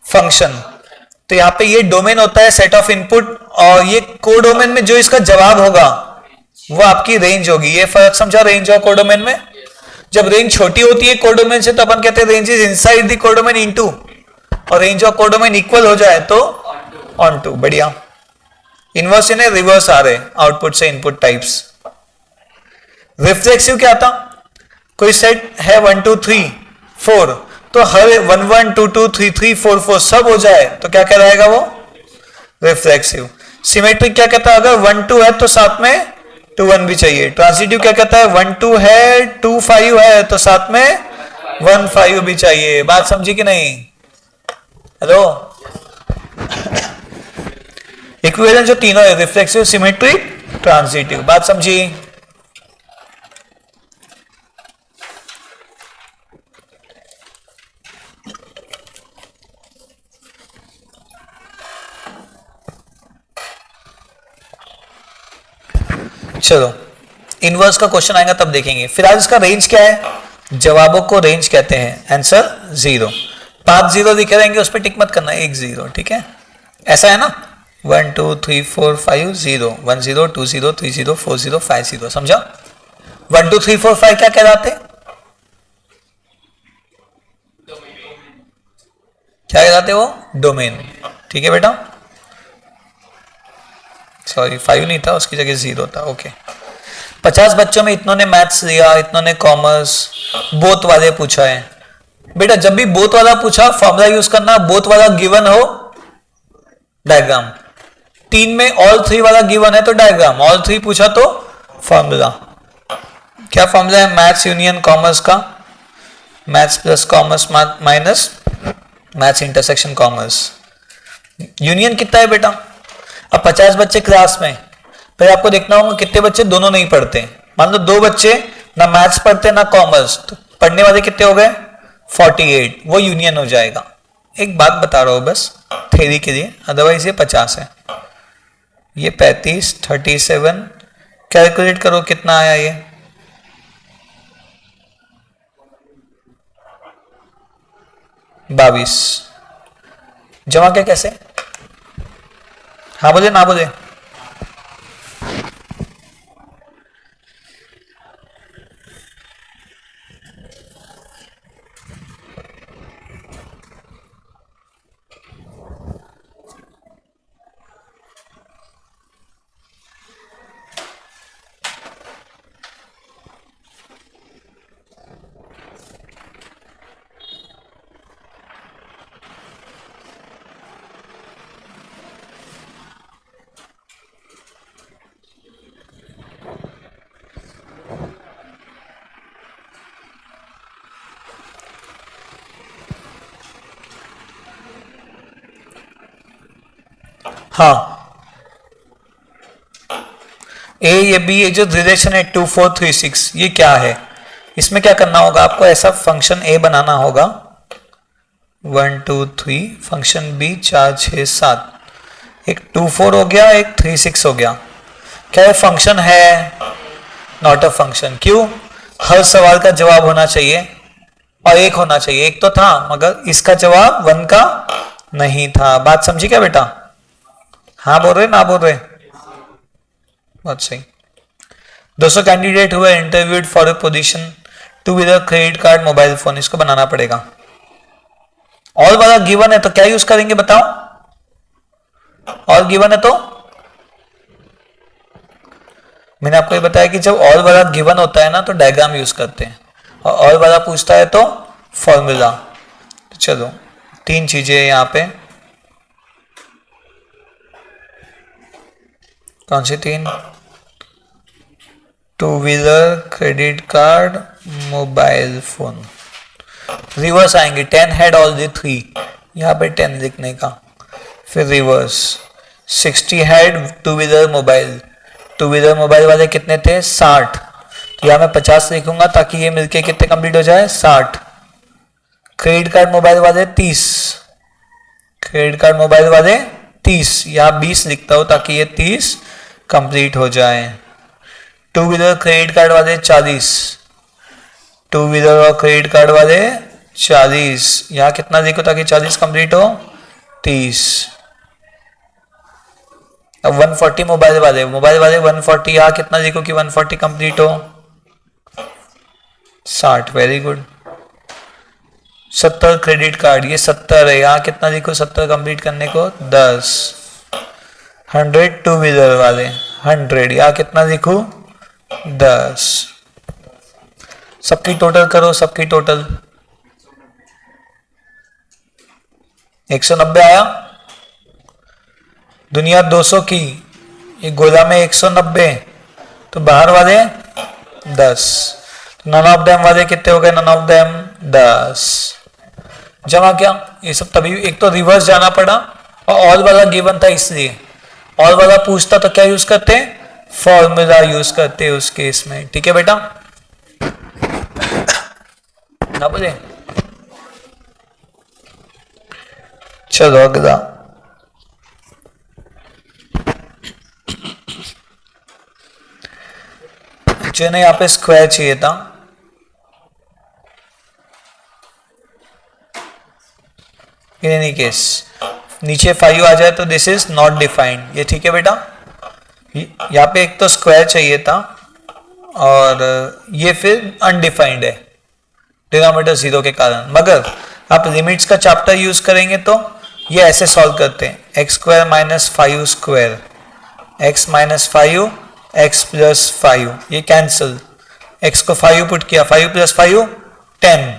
फंक्शन। तो यहाँ पे ये डोमेन होता है सेट ऑफ इनपुट, और ये कोडोमेन में जो इसका जवाब होगा वो आपकी रेंज होगी। ये फर्क समझा रेंज और कोडोमेन में। जब रेंज छोटी होती है कोडोमेन से तो अपन कहते हैं range is inside the codomain into, और रेंज और कोडोमेन इक्वल हो जाए तो ऑन टू। बढ़िया। इनवर्स यानी रिवर्स आ रहे आउटपुट से इनपुट टाइप्स। रिफ्लेक्सिव क्या था, कोई सेट है 1 2 3 4, तो हर 1 1 2 2 3 3 4 4 सब हो जाए तो क्या कहलाएगा वो, रिफ्लेक्सिव। सिमेट्रिक क्या कहता है, अगर 1 2 है तो साथ में 2 1 भी चाहिए। ट्रांजिटिव क्या कहता है, 1 2 है 2 5 है तो साथ में 1 5 भी चाहिए। बात समझी कि नहीं। हेलो। इक्विवेलेंट जो तीनों है, रिफ्लेक्सिव सिमेट्रिक ट्रांजिटिव, बात समझी। चलो इनवर्स का क्वेश्चन आएगा तब देखेंगे। फिलहाल इसका रेंज क्या है, जवाबों को रेंज कहते हैं। आंसर 0, 5 0 दिखे रहेंगे उस पर टिक मत करना, 1 0। ठीक है, ऐसा है ना। 1 2 3 4 5 0 1 0 2 0 3 0 4 0 5 0, समझा। 1 2 3 4 5 क्या कहलाते, क्या कहलाते वो, डोमेन। ठीक है बेटा, सॉरी 5 नहीं था, उसकी जगह 0 था। ओके। 50 बच्चों में इतनों ने मैथ्स लिया, इतनों ने कॉमर्स, बोथ वाले पूछा है। बेटा जब भी बोथ वाला पूछा फॉर्मूला यूज करना, बोथ वाला गिवन हो डायग्राम। 3 में ऑल 3 वाला गिवन है तो डायग्राम, ऑल 3 पूछा तो फॉर्मूला। क्या फॉर्मूला है मैथ्स यूनियन कॉमर्स का, maths plus commerce minus maths intersection commerce. Union कितना है बेटा, अब 50 बच्चे क्लास में, फिर आपको देखना होगा कितने बच्चे दोनों नहीं पढ़ते। मान लो 2 बच्चे ना मैथ्स पढ़ते ना कॉमर्स, तो पढ़ने वाले कितने हो गए 48, वो यूनियन हो जाएगा। एक बात बता रहा हूं बस थ्योरी के लिए, अदरवाइज ये 50 है। ये 35, 37, कैलकुलेट करो कितना आया ये, 22। जमा क्या कैसे? हाँ बोले ना बोले? हाँ, ये बी, ये जो रिलेशन है 2 4 3 6, ये क्या है? इसमें क्या करना होगा आपको, ऐसा फंक्शन ए बनाना होगा 1 2 3, फंक्शन बी 4 6 7, एक 2 4 हो गया, एक 3 6 हो गया। क्या ये फंक्शन है? Not a function. क्यों? हर सवाल का जवाब होना चाहिए और एक होना चाहिए, एक तो था मगर इसका जवाब 1 का नहीं था। बात समझी क्या बेटा? हाँ बोल रहे ना बोल रहे? बहुत सही। दोस्तों, कैंडिडेट हुए interviewed for a position two wheeler credit card mobile phone, इसको बनाना पड़ेगा। और वाला गिवन है तो क्या यूज करेंगे बताओ? और गिवन है तो मैंने आपको ये बताया कि जब और वाला गिवन होता है ना तो डायग्राम यूज करते हैं, और वाला पूछता है तो फॉर्मूला। तो चलो, तीन चीजें यहां पे, कौन सी तीन? Two wheeler credit card mobile phone. Reverse आएंगे, 10 हैड ऑल द 3, यहां पे 10 लिखने का, फिर reverse 60 had two wheeler mobile, two wheeler mobile वाले कितने थे? 60, तो यहां मैं 50 लिखूंगा ताकि ये मिलके कितने कंप्लीट हो जाए? 60। क्रेडिट कार्ड मोबाइल वाले 30, क्रेडिट कार्ड मोबाइल वाले 30, यहां 20 लिखता हूं ताकि ये 30 कंप्लीट हो जाए। टू व्हीलर क्रेडिट कार्ड वाले 40, टू व्हीलर और क्रेडिट कार्ड वाले 40, यहां कितना लिखो ताकि 40 कंप्लीट हो? 30। अब 140 मोबाइल वाले 140, यहां कितना लिखो कि 140 कंप्लीट हो? 60। Very good. 70 क्रेडिट कार्ड, ये 70 है, यहां कितना लिखो 70 कंप्लीट करने को? 10। 100 टू व्हीलर वाले 100, यहां कितना लिखू? 10। सबकी टोटल करो, सबकी टोटल 190 आया। दुनिया 200 की, ये गोला में 190, तो बाहर वाले 10, नन ऑफ देम वाले कितने हो गए? None of them 10। जमा क्या? ये सब तभी, एक तो रिवर्स जाना पड़ा और ऑल वाला गिवन था इसलिए। ऑल वाला पूछता तो क्या यूज करते? फॉर्मूला यूज करते उस केस में। ठीक है बेटा, ना बोले? चलो अगला, मुझे यहाँ पे स्क्वायर चाहिए था, इन एनी केस नीचे 5 आ जाए तो दिस इज नॉट डिफाइंड, ये ठीक है बेटा। यहाँ पे एक तो स्क्वायर चाहिए था और ये फिर अनडिफाइंड है डिनोमिनेटर 0 के कारण, मगर आप लिमिट्स का चैप्टर यूज करेंगे तो ये ऐसे सॉल्व करते हैं, x square minus 5 square, x minus 5 x plus 5, ये कैंसिल, एक्स को 5 पुट किया, 5 प्लस 5 10,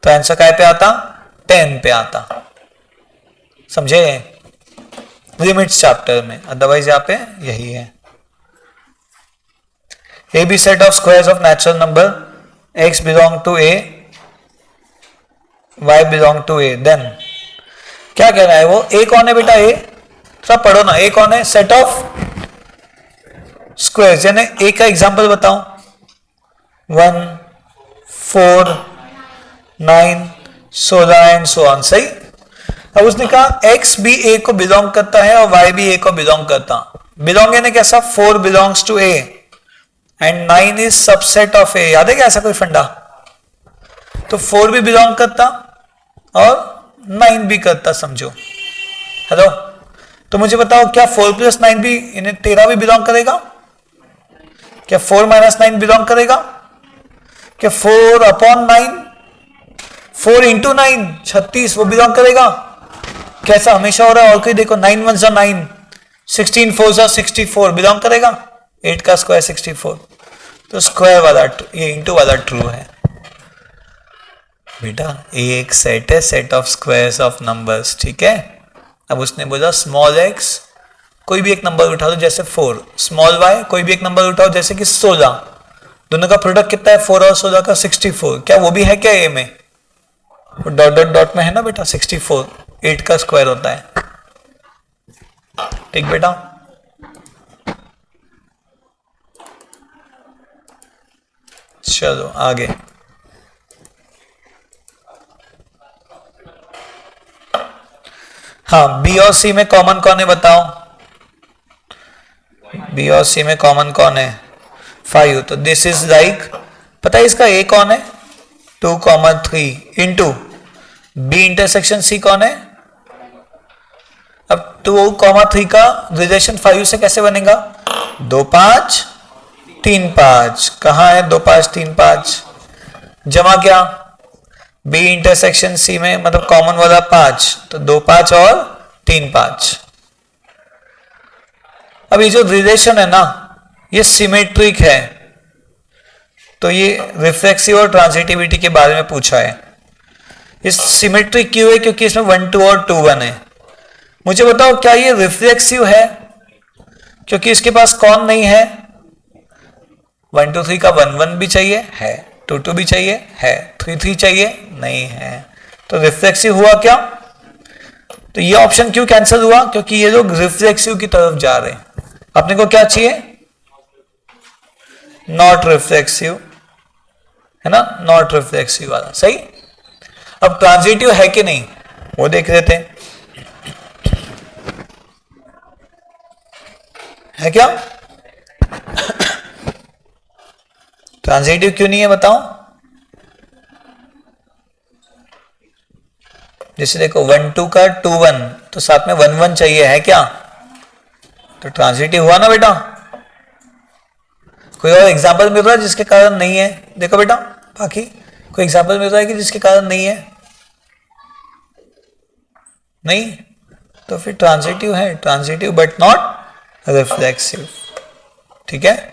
तो आंसर काय पे आता? 10 पे आता। समझे? लिमिट्स चैप्टर में, अदरवाइज यहाँ पे यही है। A B set of squares of natural number, X belong to A, Y belong to A, then क्या कह रहा है वो? ए कौन है बेटा? ए सब पढ़ो ना, ए कौन है? सेट ऑफ स्क्वायर्स, यानी ए का एग्जांपल बताओ। 1 4 9 16 एंड सो ऑन। सही, अब उसने कहा x भी a को बिलोंग करता है और y भी a को बिलोंग करता। बिलोंग यानी कैसा, 4 belongs to a and 9 is subset of a। याद है क्या ऐसा कोई फंडा? तो 4 भी बिलोंग करता और 9 भी करता, समझो। हेलो, तो मुझे बताओ क्या 4 प्लस 9 भी इन्हें 13 भी बिलोंग करेगा? क्या 4 माइनस 9 बिलोंग करेगा? क्या 4 अपॉन 9, 4 इंटू 9 36 वो बिलोंग करेगा? कैसा हमेशा हो रहा है? और कोई देखो, 9 1 9, 16 4 64 बिलोंग करेगा? 8 का स्क्वायर 64। तो स्क्वायर वाला ये इंटू वाला ट्रू है बेटा। ये एक सेट है, set of squares of numbers, ठीक है। अब उसने बोला स्मॉल x कोई भी एक नंबर उठा दो जैसे 4, स्मॉल y कोई भी एक नंबर उठाओ जैसे कि 16, दोनों का प्रोडक्ट कितना है 4 और 16 का 64। क्या वो भी है क्या a में? डॉट डॉट डॉट में है ना बेटा 64, 8 का स्क्वायर होता है, ठीक बेटा। चलो आगे। हाँ, बी और सी में कॉमन कौन है बताओ? बी और सी में कॉमन कौन है? 5। तो दिस इज लाइक, पता है इसका ए कौन है? 2, 3 इंटू बी इंटरसेक्शन सी कौन है? अब 2, 3 का रिलेशन 5 से कैसे बनेगा? 2 5 3 5। कहां है 2 5 3 5? जमा क्या? बी इंटरसेक्शन सी में, मतलब कॉमन वाला 5, तो 2 5 और 3 5। अब ये जो रिलेशन है ना, ये सिमेट्रिक है, तो ये रिफ्लेक्सिव और ट्रांजिटिविटी के बारे में पूछा है। इस सिमेट्रिक क्यों है? क्योंकि इसमें 1 2 और 2 1 है। मुझे बताओ क्या ये रिफ्लेक्सिव है? क्योंकि इसके पास कौन नहीं है। 1 2 3 का 1 1 भी चाहिए है, 2 2 भी चाहिए है, 3 3 चाहिए नहीं है, तो रिफ्लेक्सिव हुआ क्या? तो ये ऑप्शन क्यों कैंसिल हुआ? क्योंकि ये लोग रिफ्लेक्सिव की तरफ जा रहे हैं। अपने को क्या चाहिए? नॉट रिफ्लेक्सिव, है ना, नॉट रिफ्लेक्सिव वाला सही। अब ट्रांजिटिव है कि नहीं वो देख लेते हैं, है क्या? ट्रांजिटिव क्यों नहीं है बताओ? जैसे देखो 1 2 का 2 1, तो साथ में 1 1 चाहिए, है क्या? तो ट्रांजिटिव हुआ ना बेटा। कोई और एग्जाम्पल मिल रहा है जिसके कारण नहीं है? देखो बेटा, बाकी कोई एग्जाम्पल मिल रहा है कि जिसके कारण नहीं है? नहीं, तो फिर ट्रांजिटिव है, ट्रांजिटिव बट नॉट रिफ्लेक्सिव, ठीक है।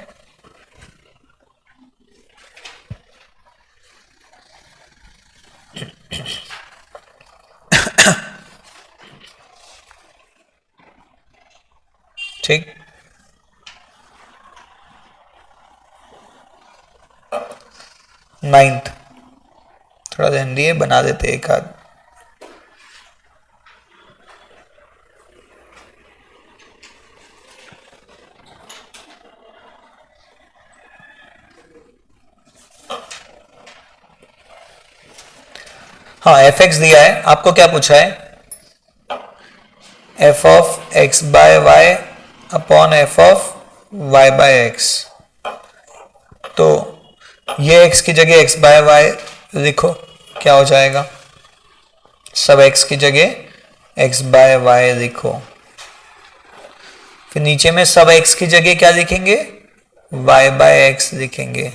ठीक, नाइन्थ थोड़ा ध्यान दिए, बना देते एक आध। हाँ, एफ एक्स दिया है, आपको क्या पूछा है? F of X by Y upon F of Y by X. तो ये x की जगह x बाय वाई लिखो, क्या हो जाएगा? सब x की जगह x बाय वाई लिखो, फिर नीचे में सब x की जगह क्या लिखेंगे? y बाय x लिखेंगे।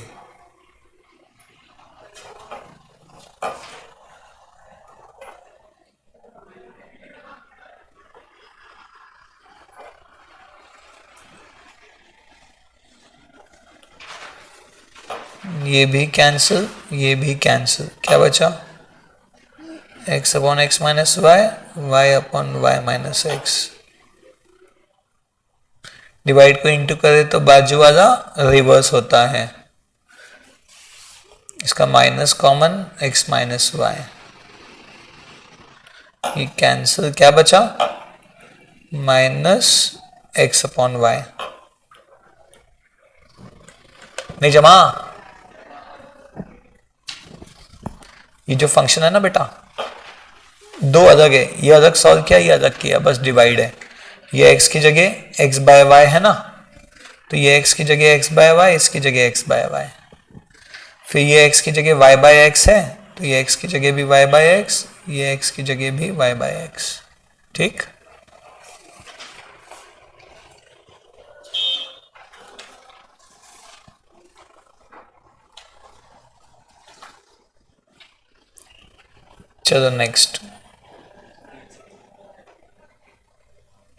ये भी कैंसिल, ये भी कैंसिल, क्या बचा? x upon X minus Y, Y upon Y minus X. Divide को इंटू करे तो बाजू वाला रिवर्स होता है, इसका minus common, x minus Y, ये कैंसिल, क्या बचा? Minus X upon Y. नहीं जमा, ये जो फंक्शन है ना बेटा, दो अलग है, ये अलग सॉल्व किया, ये अलग किया, बस डिवाइड है। ये x की जगह x बाय वाई है ना, तो ये x की जगह x बाय वाई, इसकी जगह x बाय वाई। फिर ये x की जगह y बाय x है, तो ये x की जगह भी y बाय x, ये x की जगह भी y बाय x। ठीक, चलो नेक्स्ट।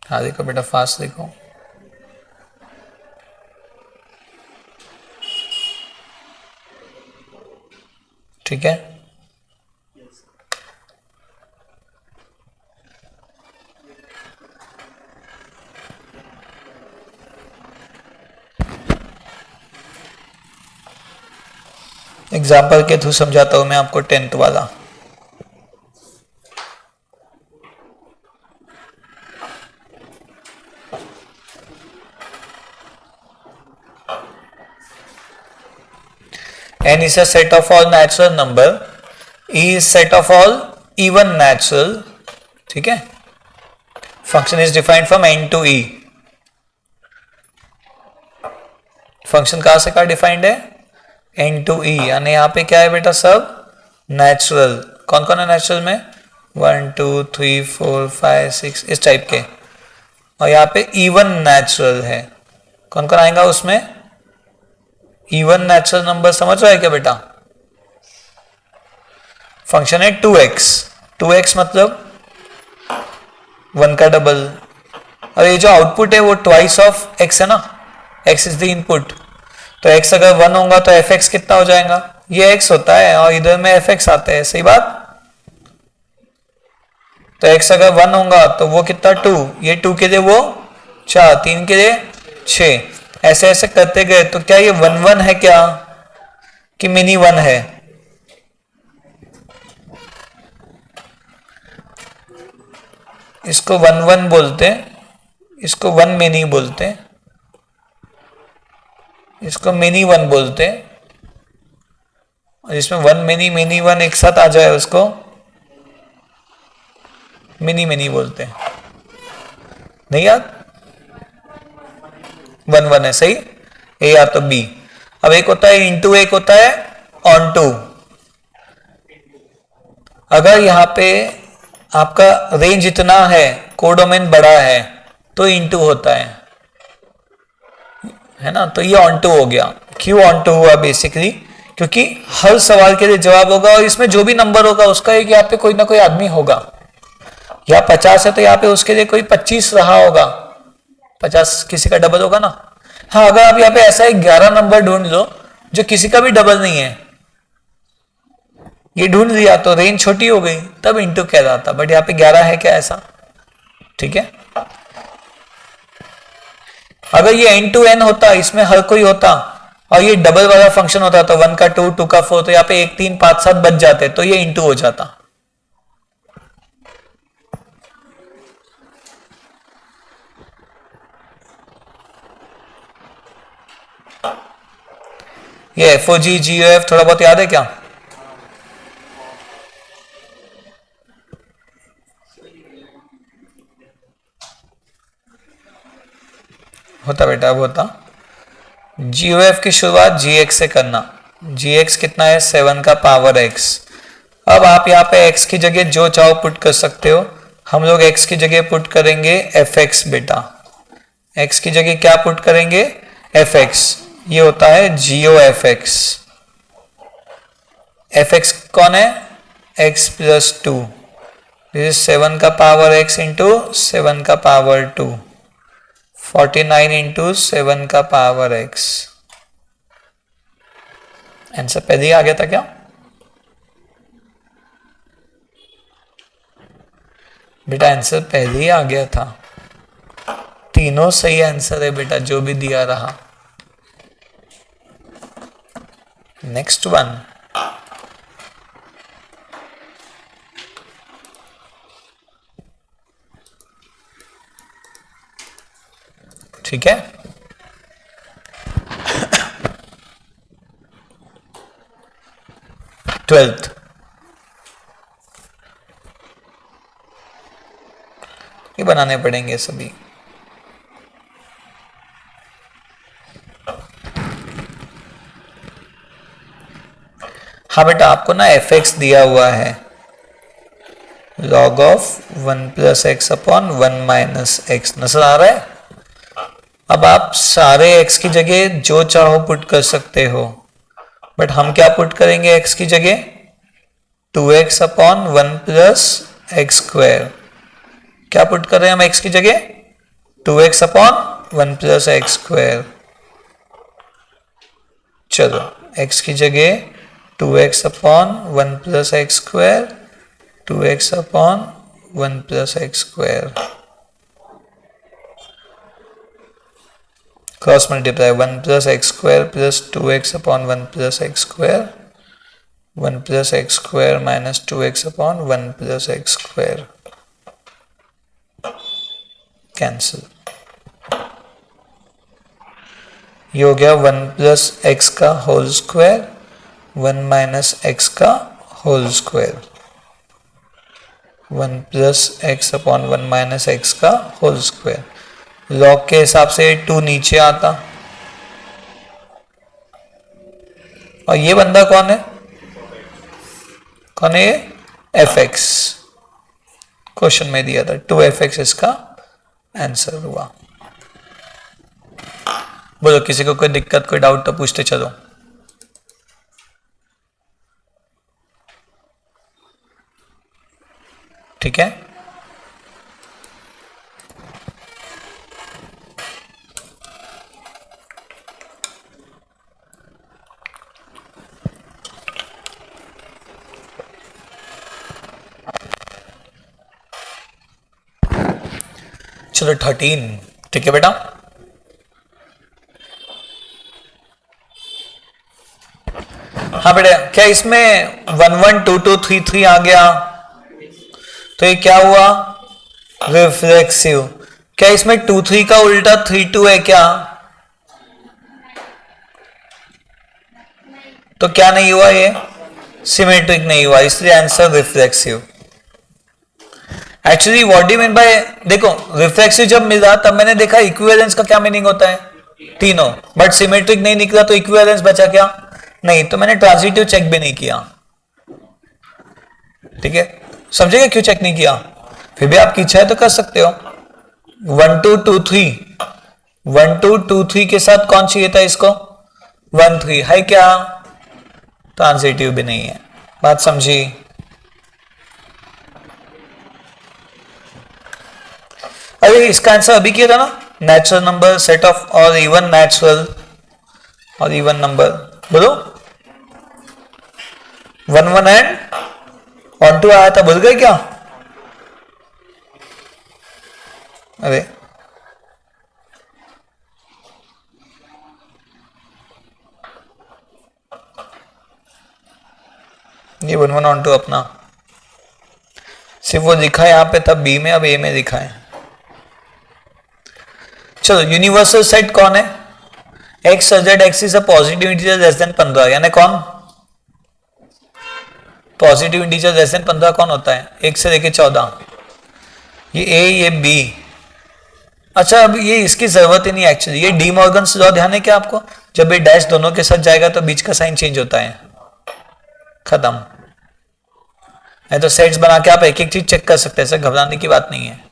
हाँ देखो बेटा, फास्ट देखो। ठीक है, एग्जाम्पल के थ्रू समझाता हूं मैं आपको 10th वाला। n is a set of all natural number, e is set of all even natural। ठीक है, function is defined from n to e। Function कहां से कहां डिफाइंड है, n टू e, यानी यहाँ पे क्या है बेटा, सब नेचुरल। कौन कौन है नेचुरल में, 1 2 3 4 5 6 इस टाइप के, और यहाँ पे इवन नेचुरल है। कौन कौन आएगा उसमें, इवन नेचुरल नंबर। समझ रहा है क्या बेटा, फंक्शन है 2x, 2x मतलब 1 का डबल, और ये जो आउटपुट है वो ट्वाइस ऑफ x है ना, x इज द इनपुट। तो x अगर 1 होगा तो fx कितना हो जाएगा, ये x होता है और इधर में fx आता है, सही बात। तो x अगर 1 होगा तो वो कितना 2, ये 2 के लिए वो 4, 3 के लिए 6, ऐसे ऐसे करते गए। तो क्या ये 1 1 है क्या, कि मिनी 1 है, इसको 1 1 बोलते, इसको 1 मिनी बोलते, इसको मिनी 1 बोलते, और इसमें 1 मिनी मिनी 1 एक साथ आ जाए उसको मिनी मिनी बोलते। नहीं याद, 1 1 है सही, ए या तो बी। अब एक होता है इनटू, एक होता है ऑन टू। अगर यहां पे आपका रेंज इतना है, कोडोमेन बड़ा है, तो इनटू होता है ना, तो ये ऑन टू हो गया। क्यों ऑन टू हुआ, बेसिकली क्योंकि हर सवाल के लिए जवाब होगा, और इसमें जो भी नंबर होगा उसका एक यहाँ पे कोई ना कोई आदमी होगा। यहाँ 50 है तो यहाँ पे उसके लिए कोई 25 रहा होगा, 50 किसी का डबल होगा ना। हाँ, अगर आप यहाँ पे ऐसा एक 11 नंबर ढूंढ लो जो किसी का भी डबल नहीं है, ये ढूंढ लिया तो रेंज छोटी हो गई, तब इंटू कहलाता। बट यहाँ पे 11 है क्या ऐसा, ठीक है। अगर ये n टू n होता, इसमें हर कोई होता, और ये डबल वाला फंक्शन होता, तो 1 का 2, 2 का 4, तो यहाँ पे 1 3 5 7 बच जाते, तो ये इंटू हो जाता। ये FOG GOF थोड़ा बहुत याद है क्या, होता बेटा, अब होता। GOF की शुरुआत GX से करना, GX कितना है, 7 का पावर x। अब आप यहाँ पे x की जगह जो चाहो पुट कर सकते हो, हम लोग x की जगह पुट करेंगे fx बेटा। x की जगह क्या पुट करेंगे, fx, ये होता है GOFX। fx कौन है, x प्लस 2, दिस इज 7 का पावर x इंटू 7 का पावर 2, 49 इंटू 7 का पावर x। आंसर पहले ही आ गया था क्या, बेटा आंसर पहले ही आ गया था, तीनों सही आंसर है बेटा, जो भी दिया रहा। नेक्स्ट वन, ठीक है। ट्वेल्थ, ये बनाने पड़ेंगे सभी। हाँ बेटा, आपको ना एफ एक्स दिया हुआ है log of 1 plus X upon 1 minus x, नजर आ रहा है। अब आप सारे x की जगह जो चाहो पुट कर सकते हो, बट हम क्या पुट करेंगे x की जगह? 2x upon 1 plus x square. क्या पुट कर रहे हैं हम x की जगह? 2x upon 1 plus x square. चलो x की जगह 2x upon 1 plus x square, 2x upon 1 plus x square, cross multiply 1 plus x square plus 2x upon 1 plus x square, 1 plus x square minus 2x upon 1 plus x square, cancel. ये हो गया 1 प्लस एक्स का होल स्क्वायर, 1 माइनस एक्स का whole square, 1 plus X upon 1 minus X का होल स्क्वायर। लॉग के हिसाब से 2 नीचे आता, और ये बंदा कौन है? कौन है ये? F x. क्वेश्चन में दिया था 2f(x) इसका आंसर हुआ। बोलो, किसी को कोई दिक्कत, कोई डाउट तो पूछते चलो। ठीक है, चलो 13। ठीक है बेटा, हाँ बेटा, क्या इसमें 1 1 2 2 3 3 आ गया? तो ये क्या हुआ? रिफ्लेक्सिव। क्या इसमें 2 3 का उल्टा 3 2 है क्या? तो क्या नहीं हुआ? ये सिमेट्रिक नहीं हुआ, इसलिए answer reflexive. Actually what do you mean by, देखो रिफ्लेक्सिव जब मिल रहा तब मैंने देखा इक्विवेलेंस का क्या मीनिंग होता है? तीनों। बट सिमेट्रिक नहीं निकला तो इक्विवेलेंस बचा क्या? नहीं, तो मैंने ट्रांजिटिव चेक भी नहीं किया। ठीक है, समझेगा क्यों चेक नहीं किया? फिर भी आपकी इच्छा है तो कर सकते हो। 1 2 2 3, 1 2 2 3 के साथ कौन चाहिए था इसको? 1 3 है क्या? ट्रांजिटिव भी नहीं है। बात समझी? अरे इसका आंसर अभी किया था ना, नेचुरल नंबर सेट ऑफ और इवन नेचुरल और इवन नंबर। बोलो 1 1 एंड ऑन टू आया था, भूल गए क्या? अरे ये 1 1 ऑन टू अपना सिर्फ वो लिखा है यहाँ पे, तब बी में, अब ए में लिखा है। चलो यूनिवर्सल सेट कौन है? X such that x is a positive integer less than 15, यानी कौन? पॉजिटिव इंटीजर लेस देन 15 कौन होता है? 1 से लेके 14। ये ए, ये बी। अच्छा, अब ये इसकी जरूरत ही नहीं एक्चुअली, ये डी मॉर्गन्स लॉ ध्यान है क्या आपको? जब ये डैश दोनों के साथ जाएगा तो बीच का साइन चेंज होता है, खत्म है। तो सेट्स बना के आप एक एक चीज चेक कर सकते हैं, ऐसे घबराने की बात नहीं है।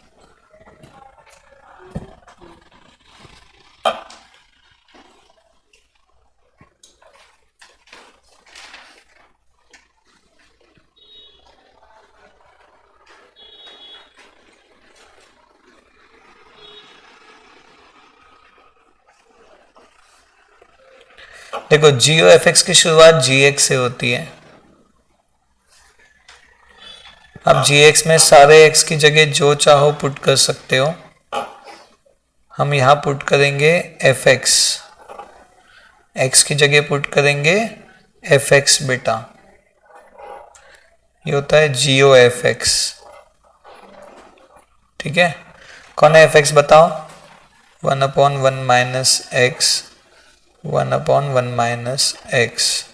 देखो जीओ एफ एक्स की शुरुआत जी एक्स से होती है। अब जी एक्स में सारे एक्स की जगह जो चाहो पुट कर सकते हो। हम यहां पुट करेंगे एफ एक्स, एक्स की जगह पुट करेंगे एफ एक्स बेटा। ये होता है जीओ एफ एक्स। ठीक है, कौन है एफ एक्स बताओ? 1/1 माइनस एक्स, 1/1 माइनस एक्स।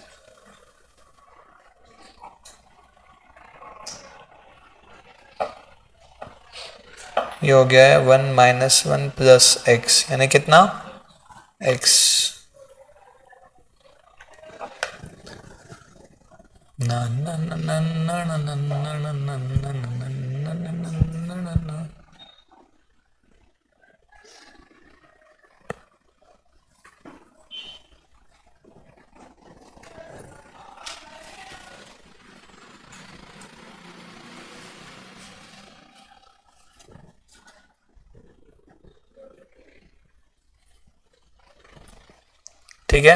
ये हो गया है 1 माइनस 1 प्लस एक्स, यानी कितना x। ना ना ना ना ना ना ना ना ना ना ना ना ना ना। ठीक है,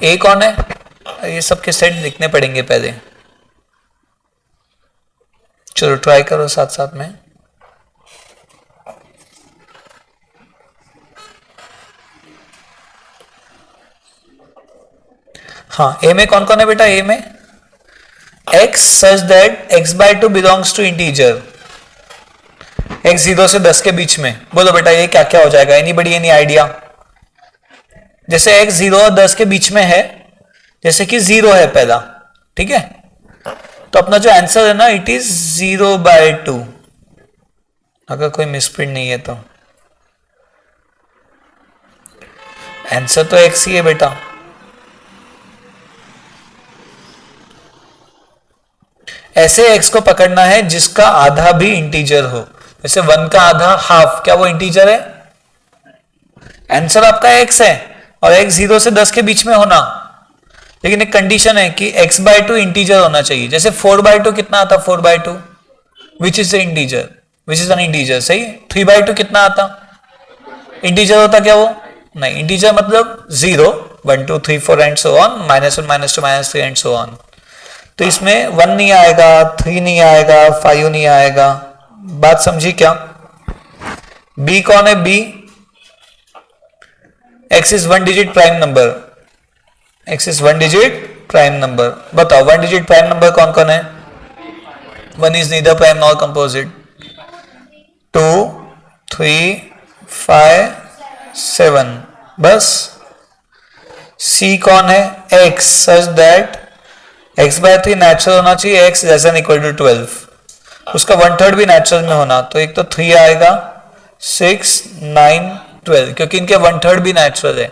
ए कौन है? ये सबके सेट लिखने पड़ेंगे पहले। चलो ट्राई करो साथ साथ में। हाँ, ए में कौन कौन है बेटा? ए में x such that x by 2 belongs to integer, x 0 से 10 के बीच में। बोलो बेटा ये क्या क्या हो जाएगा? Anybody any idea? जैसे x 0 और 10 के बीच में है, जैसे कि 0 है पहला, ठीक है, तो अपना जो आंसर है ना, इट इज 0/2, अगर कोई मिसप्रिंट नहीं है तो। आंसर तो x ही है बेटा। ऐसे x को पकड़ना है जिसका आधा भी इंटीजर हो। जैसे 1 का आधा हाफ, क्या वो इंटीजर है? आंसर आपका x है और x 0 से 10 के बीच में होना, लेकिन एक कंडीशन है कि x/2 इंटीजर होना चाहिए। जैसे 4/2 कितना आता? 4/2 which is integer, which is an integer, सही। 3/2 कितना आता? इंटीजर होता क्या वो? नहीं, इंटीजर मतलब 0, 1 2 3 4 and so on, -1 -2 -3 and so on. तो इसमें 1 नहीं आएगा, 3 नहीं आएगा, 5 नहीं आएगा। बात समझी क्या? b कौन है? b x is 1 digit prime number, x is 1 digit prime number. बताओ 1 डिजिट प्राइम नंबर कौन कौन है? 1 is neither prime nor composite. 2 3 5 7, बस। c कौन है? x such that x/3 natural होना चाहिए, x less than equal to 12, उसका 1/3 भी नेचुरल में होना। तो एक तो 3 आएगा, 6 9 12, क्योंकि इनके 1/3 भी नेचुरल है।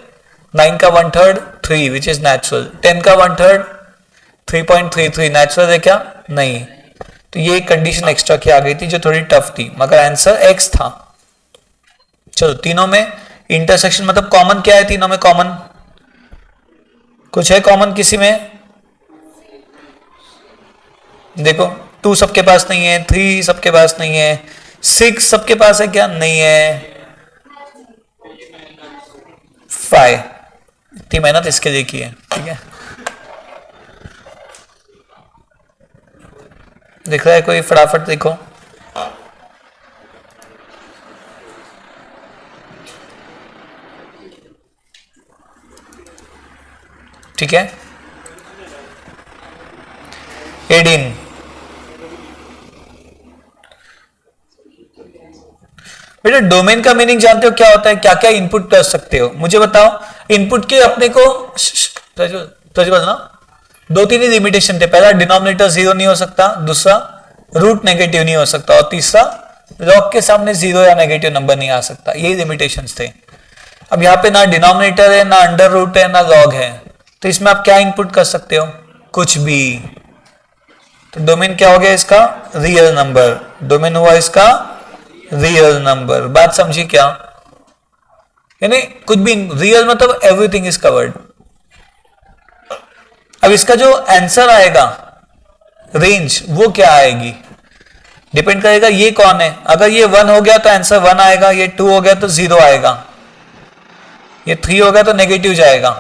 9 का 1/3 3 विच इज नेचुरल, 10 का 1/3 3.33 नेचुरल है क्या? नहीं। तो ये कंडीशन एक्स्ट्रा की आ गई थी जो थोड़ी टफ थी, मगर आंसर x था। चलो तीनों में इंटरसेक्शन मतलब कॉमन क्या है? तीनों में कॉमन कुछ है? कॉमन किसी में देखो, 2 सबके पास नहीं है, 3 सबके पास नहीं है, 6 सबके पास है क्या? नहीं है। 5, इतनी मेहनत इसके लिए की है, ठीक है। दिख रहा है कोई? फटाफट देखो। ठीक है, 18। बेटा डोमेन का मीनिंग जानते हो क्या होता है? क्या क्या इनपुट कर सकते हो मुझे बताओ। इनपुट के अपने को प्रज्वल ना 2-3 ही लिमिटेशन थे। पहला, डिनोमिनेटर 0 नहीं हो सकता, दूसरा रूट नेगेटिव नहीं हो सकता, और तीसरा लॉग के सामने 0 या नेगेटिव नंबर नहीं आ सकता। यही लिमिटेशंस थे। अब यहाँ पे ना डिनोमिनेटर है, ना अंडर रूट है, ना लॉग है, तो इसमें आप क्या इनपुट कर सकते हो? कुछ भी। तो डोमेन क्या हो गया इसका? Real number. डोमेन हुआ इसका रियल नंबर। बात समझी क्या? यानी कुछ भी, रियल मतलब एवरीथिंग इज कवर्ड। अब इसका जो आंसर आएगा, रेंज, वो क्या आएगी? डिपेंड करेगा ये कौन है। अगर ये 1 हो गया तो आंसर 1 आएगा, ये 2 हो गया तो 0 आएगा, ये 3 हो गया तो नेगेटिव जाएगा।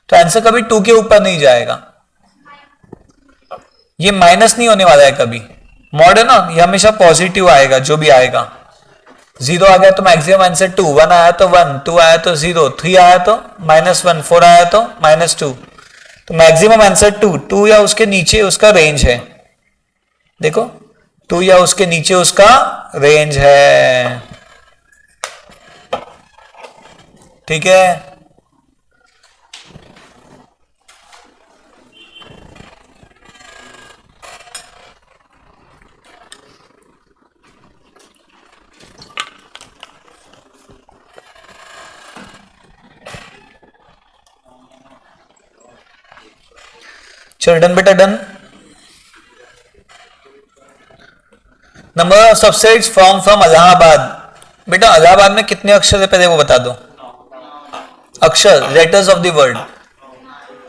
तो आंसर कभी 2 के ऊपर नहीं जाएगा। ये माइनस नहीं होने वाला है कभी। मॉड है ना, ये हमेशा पॉजिटिव आएगा जो भी आएगा। 0 आ गया तो मैक्सिमम आंसर 2, 1 आया तो 1, 2 आया तो 0, 3 आया तो -1, 4 आया तो -2। तो मैक्सिमम आंसर 2 या उसके नीचे उसका रेंज है। देखो 2 या उसके नीचे उसका रेंज है, ठीक है। चलो डन बेटा done. Number of subsets from Allahabad. बेटा इलाहाबाद में कितने अक्षर है पहले वो बता दो। अक्षर, लेटर्स ऑफ द वर्ड।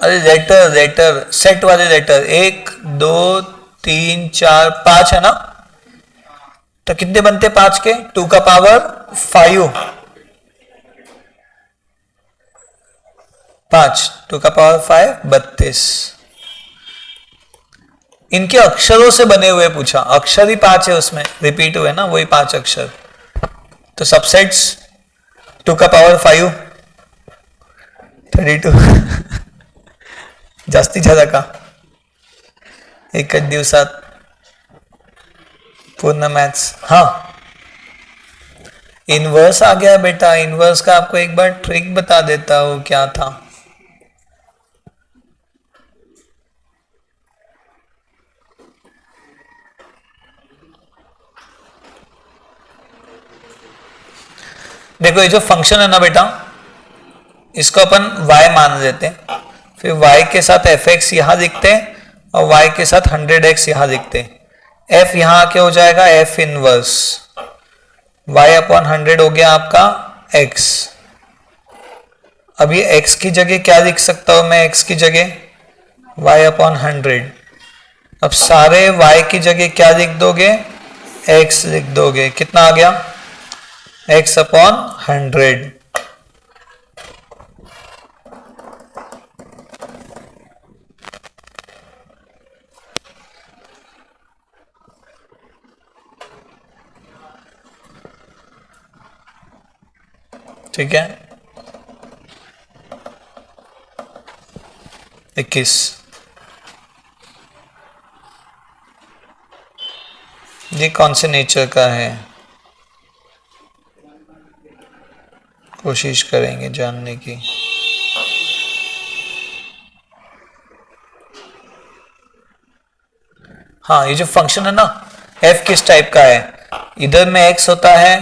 अरे लेटर, लेटर सेट वाले लेटर, 1 2 3 4 5 है ना, तो कितने बनते 5 के? 2 का पावर 5, 5 2 का पावर 5 32। इनके अक्षरों से बने हुए पूछा, अक्षर ही 5 है उसमें, रिपीट हुए ना वही 5 अक्षर, तो सबसेट्स 2 का पावर 5 32 जास्ती झाला का एकच दिवसात पूर्ण मैथ्स। हाँ इनवर्स आ गया बेटा, इनवर्स का आपको एक बार ट्रिक बता देता हूं क्या था। देखो ये जो फंक्शन है ना बेटा, इसको अपन y मान लेते हैं, फिर y के साथ fx यहां लिखते हैं और y के साथ 100x यहां लिखते हैं। f यहां आके हो जाएगा f इनवर्स, y अपॉन 100 हो गया आपका x। अब ये x की जगह क्या लिख सकता हूं मैं? x की जगह y अपॉन 100। अब सारे y की जगह क्या लिख दोगे? x लिख दोगे। कितना आ गया? x upon 100। ठीक है 21। ये कौन से नेचर का है, कोशिश करेंगे जानने की। हाँ ये जो फंक्शन है ना f किस टाइप का है, इधर में x होता है,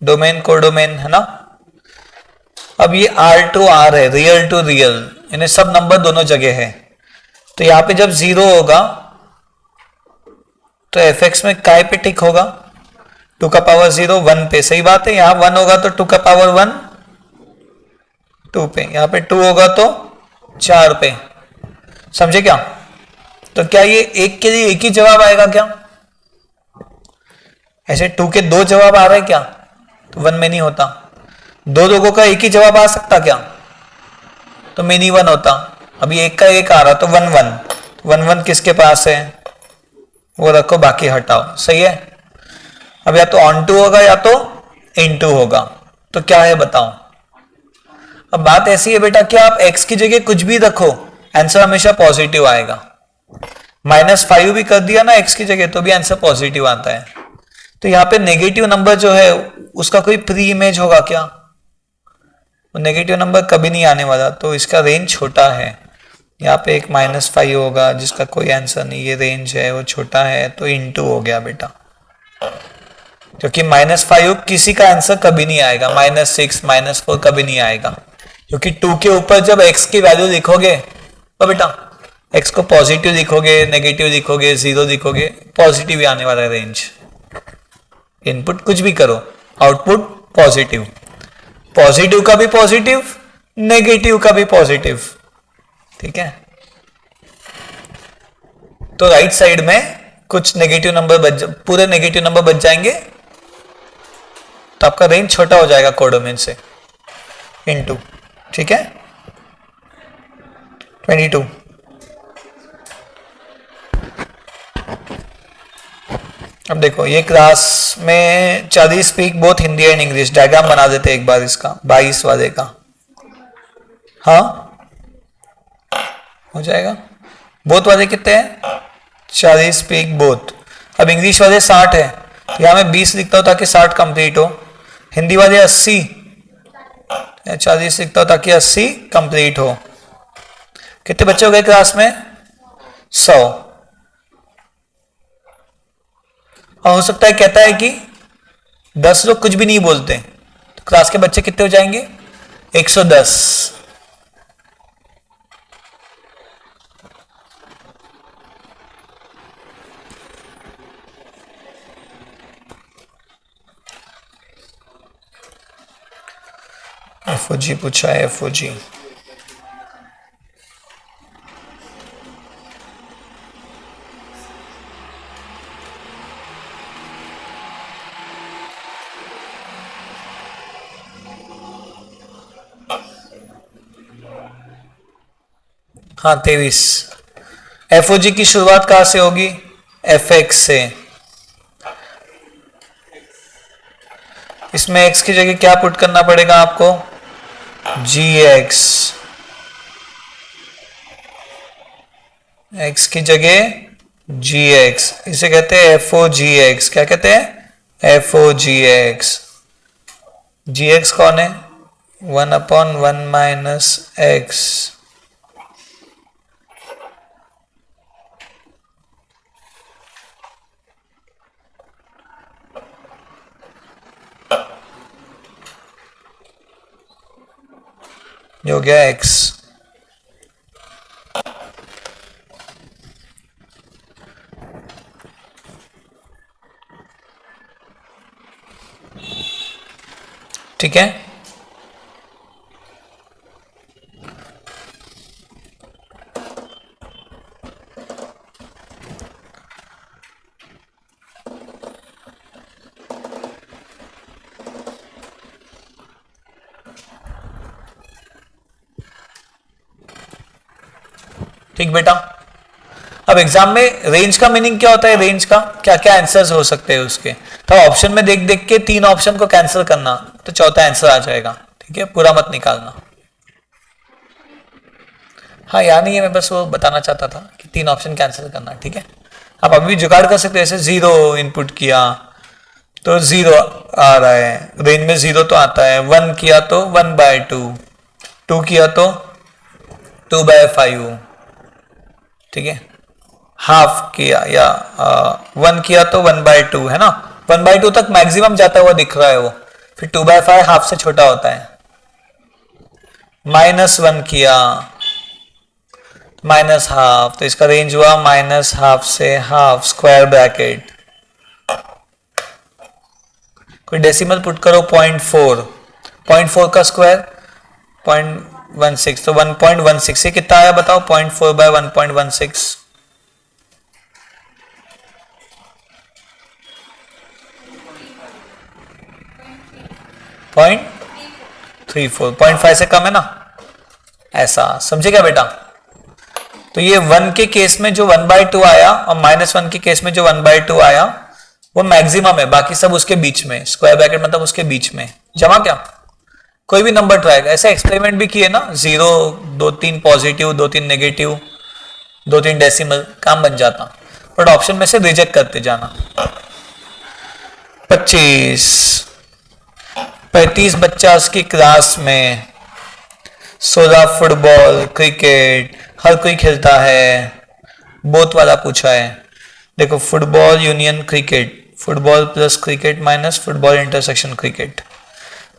डोमेन कोडोमेन है ना। अब ये r टू r है, रियल टू रियल, यानी सब नंबर दोनों जगह है। तो यहां पे जब 0 होगा तो fx में काय पे टिक होगा? 2 का पावर 0 1 पे, सही बात है। यहां 1 होगा तो 2 का पावर 1 2 पे, यहां पे 2 होगा तो 4 पे, समझे क्या? तो क्या ये एक के लिए एक ही जवाब आएगा क्या? ऐसे 2 के 2 जवाब आ रहे हैं क्या? तो 1 में नहीं होता। 2 लोगों का एक ही जवाब आ सकता क्या? तो मिनी 1 होता। अभी एक का एक आ रहा तो 1 1, 1 1 किसके पास है? वो रखो, बाकी हटाओ, सही है। अब या तो ऑन टू होगा या तो इन टू होगा, तो क्या है बताओ। अब बात ऐसी है बेटा कि आप x की जगह कुछ भी रखो, आंसर हमेशा पॉजिटिव आएगा। -5 भी कर दिया ना x की जगह तो भी आंसर पॉजिटिव आता है। तो यहाँ पे नेगेटिव नंबर जो है उसका कोई प्री इमेज होगा क्या? नेगेटिव नंबर कभी नहीं आने वाला, तो इसका रेंज छोटा है। यहाँ पे एक -5 होगा जिसका कोई आंसर नहीं, ये रेंज है वो छोटा है, तो * हो गया बेटा, क्योंकि -5 किसी का आंसर कभी नहीं आएगा, -6 -4 कभी नहीं आएगा, क्योंकि 2 के ऊपर जब x की वैल्यू लिखोगे तो बेटा x को पॉजिटिव लिखोगे, नेगेटिव लिखोगे, 0 लिखोगे, पॉजिटिव ही आने वाला है रेंज। इनपुट कुछ भी करो, आउटपुट पॉजिटिव, पॉजिटिव का भी पॉजिटिव, नेगेटिव का भी पॉजिटिव, ठीक है। तो राइट साइड में कुछ नेगेटिव नंबर पूरे नेगेटिव नंबर बच जाएंगे, तो आपका रेंज छोटा हो जाएगा कोडोमेन से * ठीक है 22। अब देखो ये क्लास में 40 speak both Hindi and English, diagram बना देते एक बार इसका 22 वाले का। हाँ हो जाएगा। बोथ वाले कितने हैं? 40 स्पीक बोथ। अब इंग्लिश वाले 60 है, यहां मैं 20 लिखता हूं ताकि 60 कंप्लीट हो। हिंदी वाले 80 या 40 लिखता हूं ताकि 80 कंप्लीट हो। कितने बच्चे हो गए क्लास में? 100। और हो सकता है कहता है कि 10 लोग कुछ भी नहीं बोलते, तो क्लास के बच्चे कितने हो जाएंगे? 110। एफओजी पूछा है, एफओजी। हाँ 23। एफओजी की शुरुआत कहां से होगी? एफ एक्स से। इसमें एक्स की जगह क्या पुट करना पड़ेगा आपको? जी एक्स। एक्स की जगह जी एक्स, इसे कहते हैं एफ ओ जी एक्स। क्या कहते हैं? एफ ओ जी एक्स। जी एक्स कौन है? 1/1 माइनस एक्स। ये हो गया एक्स। ठीक है, ठीक बेटा। अब एग्जाम में रेंज का मीनिंग क्या होता है? रेंज का क्या क्या आंसर्स हो सकते हैं उसके, तो ऑप्शन में देख देख के 3 ऑप्शन को कैंसिल करना, तो चौथा आंसर आ जाएगा। ठीक है, पूरा मत निकालना। हाँ यार नहीं है, मैं बस वो बताना चाहता था कि 3 ऑप्शन कैंसिल करना। ठीक है, आप अभी भी जुगाड़ कर सकते हैं। जैसे 0 इनपुट किया तो 0 आ रहा है, रेंज में 0 तो आता है। 1 किया तो 1/2, 2 किया तो 2/5। ठीक है, हाफ किया या 1 किया तो 1/2 है ना। 1/2 तक मैक्सिमम जाता हुआ दिख रहा है वो, फिर 2/5 हाफ से छोटा होता है। -1 किया -हाफ, तो इसका रेंज हुआ -हाफ से हाफ, स्क्वायर ब्रैकेट। कोई डेसिमल पुट करो, 0.4, 0.4 का स्क्वायर 0.16, तो 1.16। ये कितना आया बताओ? 0.4/1.16। 0.34, 0.5 से कम है ना, ऐसा समझे क्या बेटा? तो ये 1 के केस में जो 1/2 आया और -1 के केस में जो 1/2 आया वो मैक्सिमम है, बाकी सब उसके बीच में। स्क्वायर ब्रैकेट मतलब उसके बीच में जमा क्या, कोई भी नंबर ट्राई कर। ऐसे एक्सपेरिमेंट भी किए ना, 0, 2-3 पॉजिटिव, 2-3 नेगेटिव, 2-3 डेसिमल, काम बन जाता। बट ऑप्शन में से रिजेक्ट करते जाना। 25, 35 बच्चा उसकी क्लास में, 16 फुटबॉल क्रिकेट हर कोई खेलता है। बोथ वाला पूछा है। देखो, football union cricket, football plus cricket minus football intersection cricket.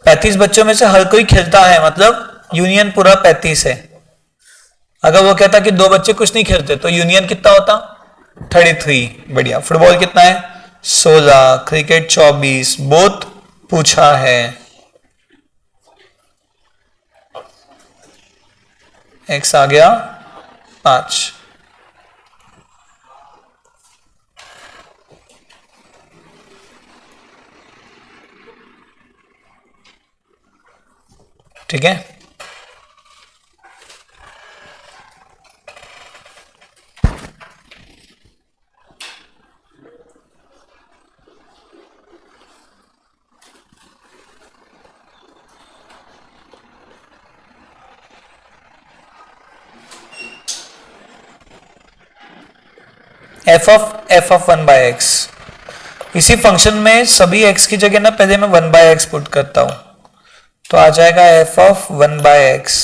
35 बच्चों में से हर कोई खेलता है, मतलब यूनियन पूरा 35 है। अगर वो कहता कि 2 बच्चे कुछ नहीं खेलते तो यूनियन कितना होता? 33। बढ़िया। फुटबॉल कितना है? 16, क्रिकेट 24, बोथ पूछा है। एक्स आ गया 5। ठीक है, एफ ऑफ 1/x। इसी फंक्शन में सभी x की जगह ना पहले मैं 1/x पुट करता हूं, तो आ जाएगा एफ ऑफ 1/x,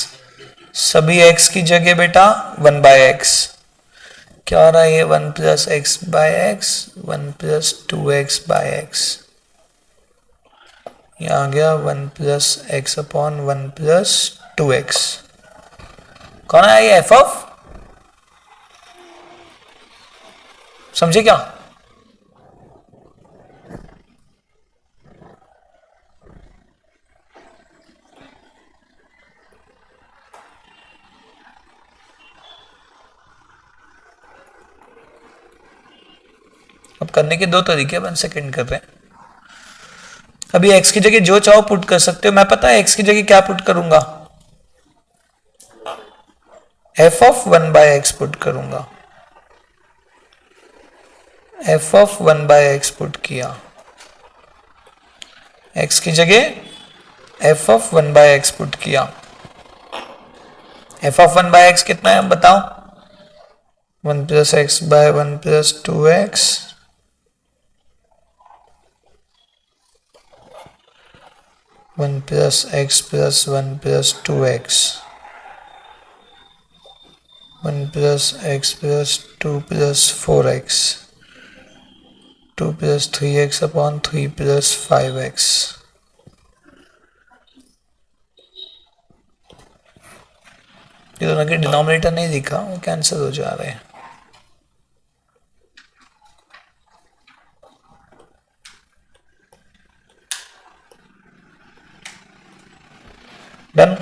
सभी x की जगह बेटा 1/x। क्या हो रहा है ये 1 + x/x, 1 + 2x/x, ये आ गया 1 + x/1 + 2x। कौन है ये एफ ऑफ, समझे क्या? अब करने के दो तरीके, 1 सेकेंड कर रहे हैं। अभी x की जगह जो चाहो पुट कर सकते हो। मैं पता है x की जगह क्या पुट करूंगा, एफ ऑफ 1/x पुट करूंगा। एफ ऑफ 1/x पुट किया, x की जगह एफ ऑफ 1/x पुट किया। एफ ऑफ 1/x कितना है बताओ, 1 + x/1 + 2x, 1 + x + 1 + 2x, 1 + x + 2 + 4x, 2 + 3x/3 + 5x। ये दोनों के डिनोमिनेटर नहीं दिखा, वो कैंसिल हो जा रहे हैं। डन।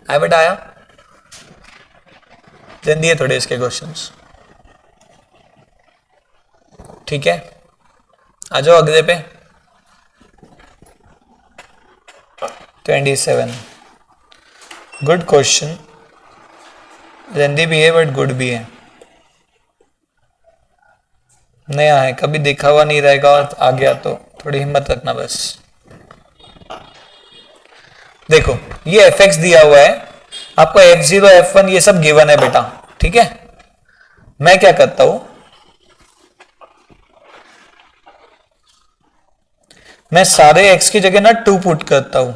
आया बेटा, आया? देन दिए थोड़े इसके क्वेश्चंस, ठीक है। आ जाओ अगले पे। 27, गुड क्वेश्चन, लेंदी भी है बट गुड भी है। नया है, कभी देखा हुआ नहीं रहेगा और आ गया तो थोड़ी हिम्मत रखना बस। देखो ये fx दिया हुआ है, आपको f0 f1 ये सब गिवन है बेटा, ठीक है। मैं क्या करता हूं, मैं सारे x की जगह ना 2 पुट करता हूं।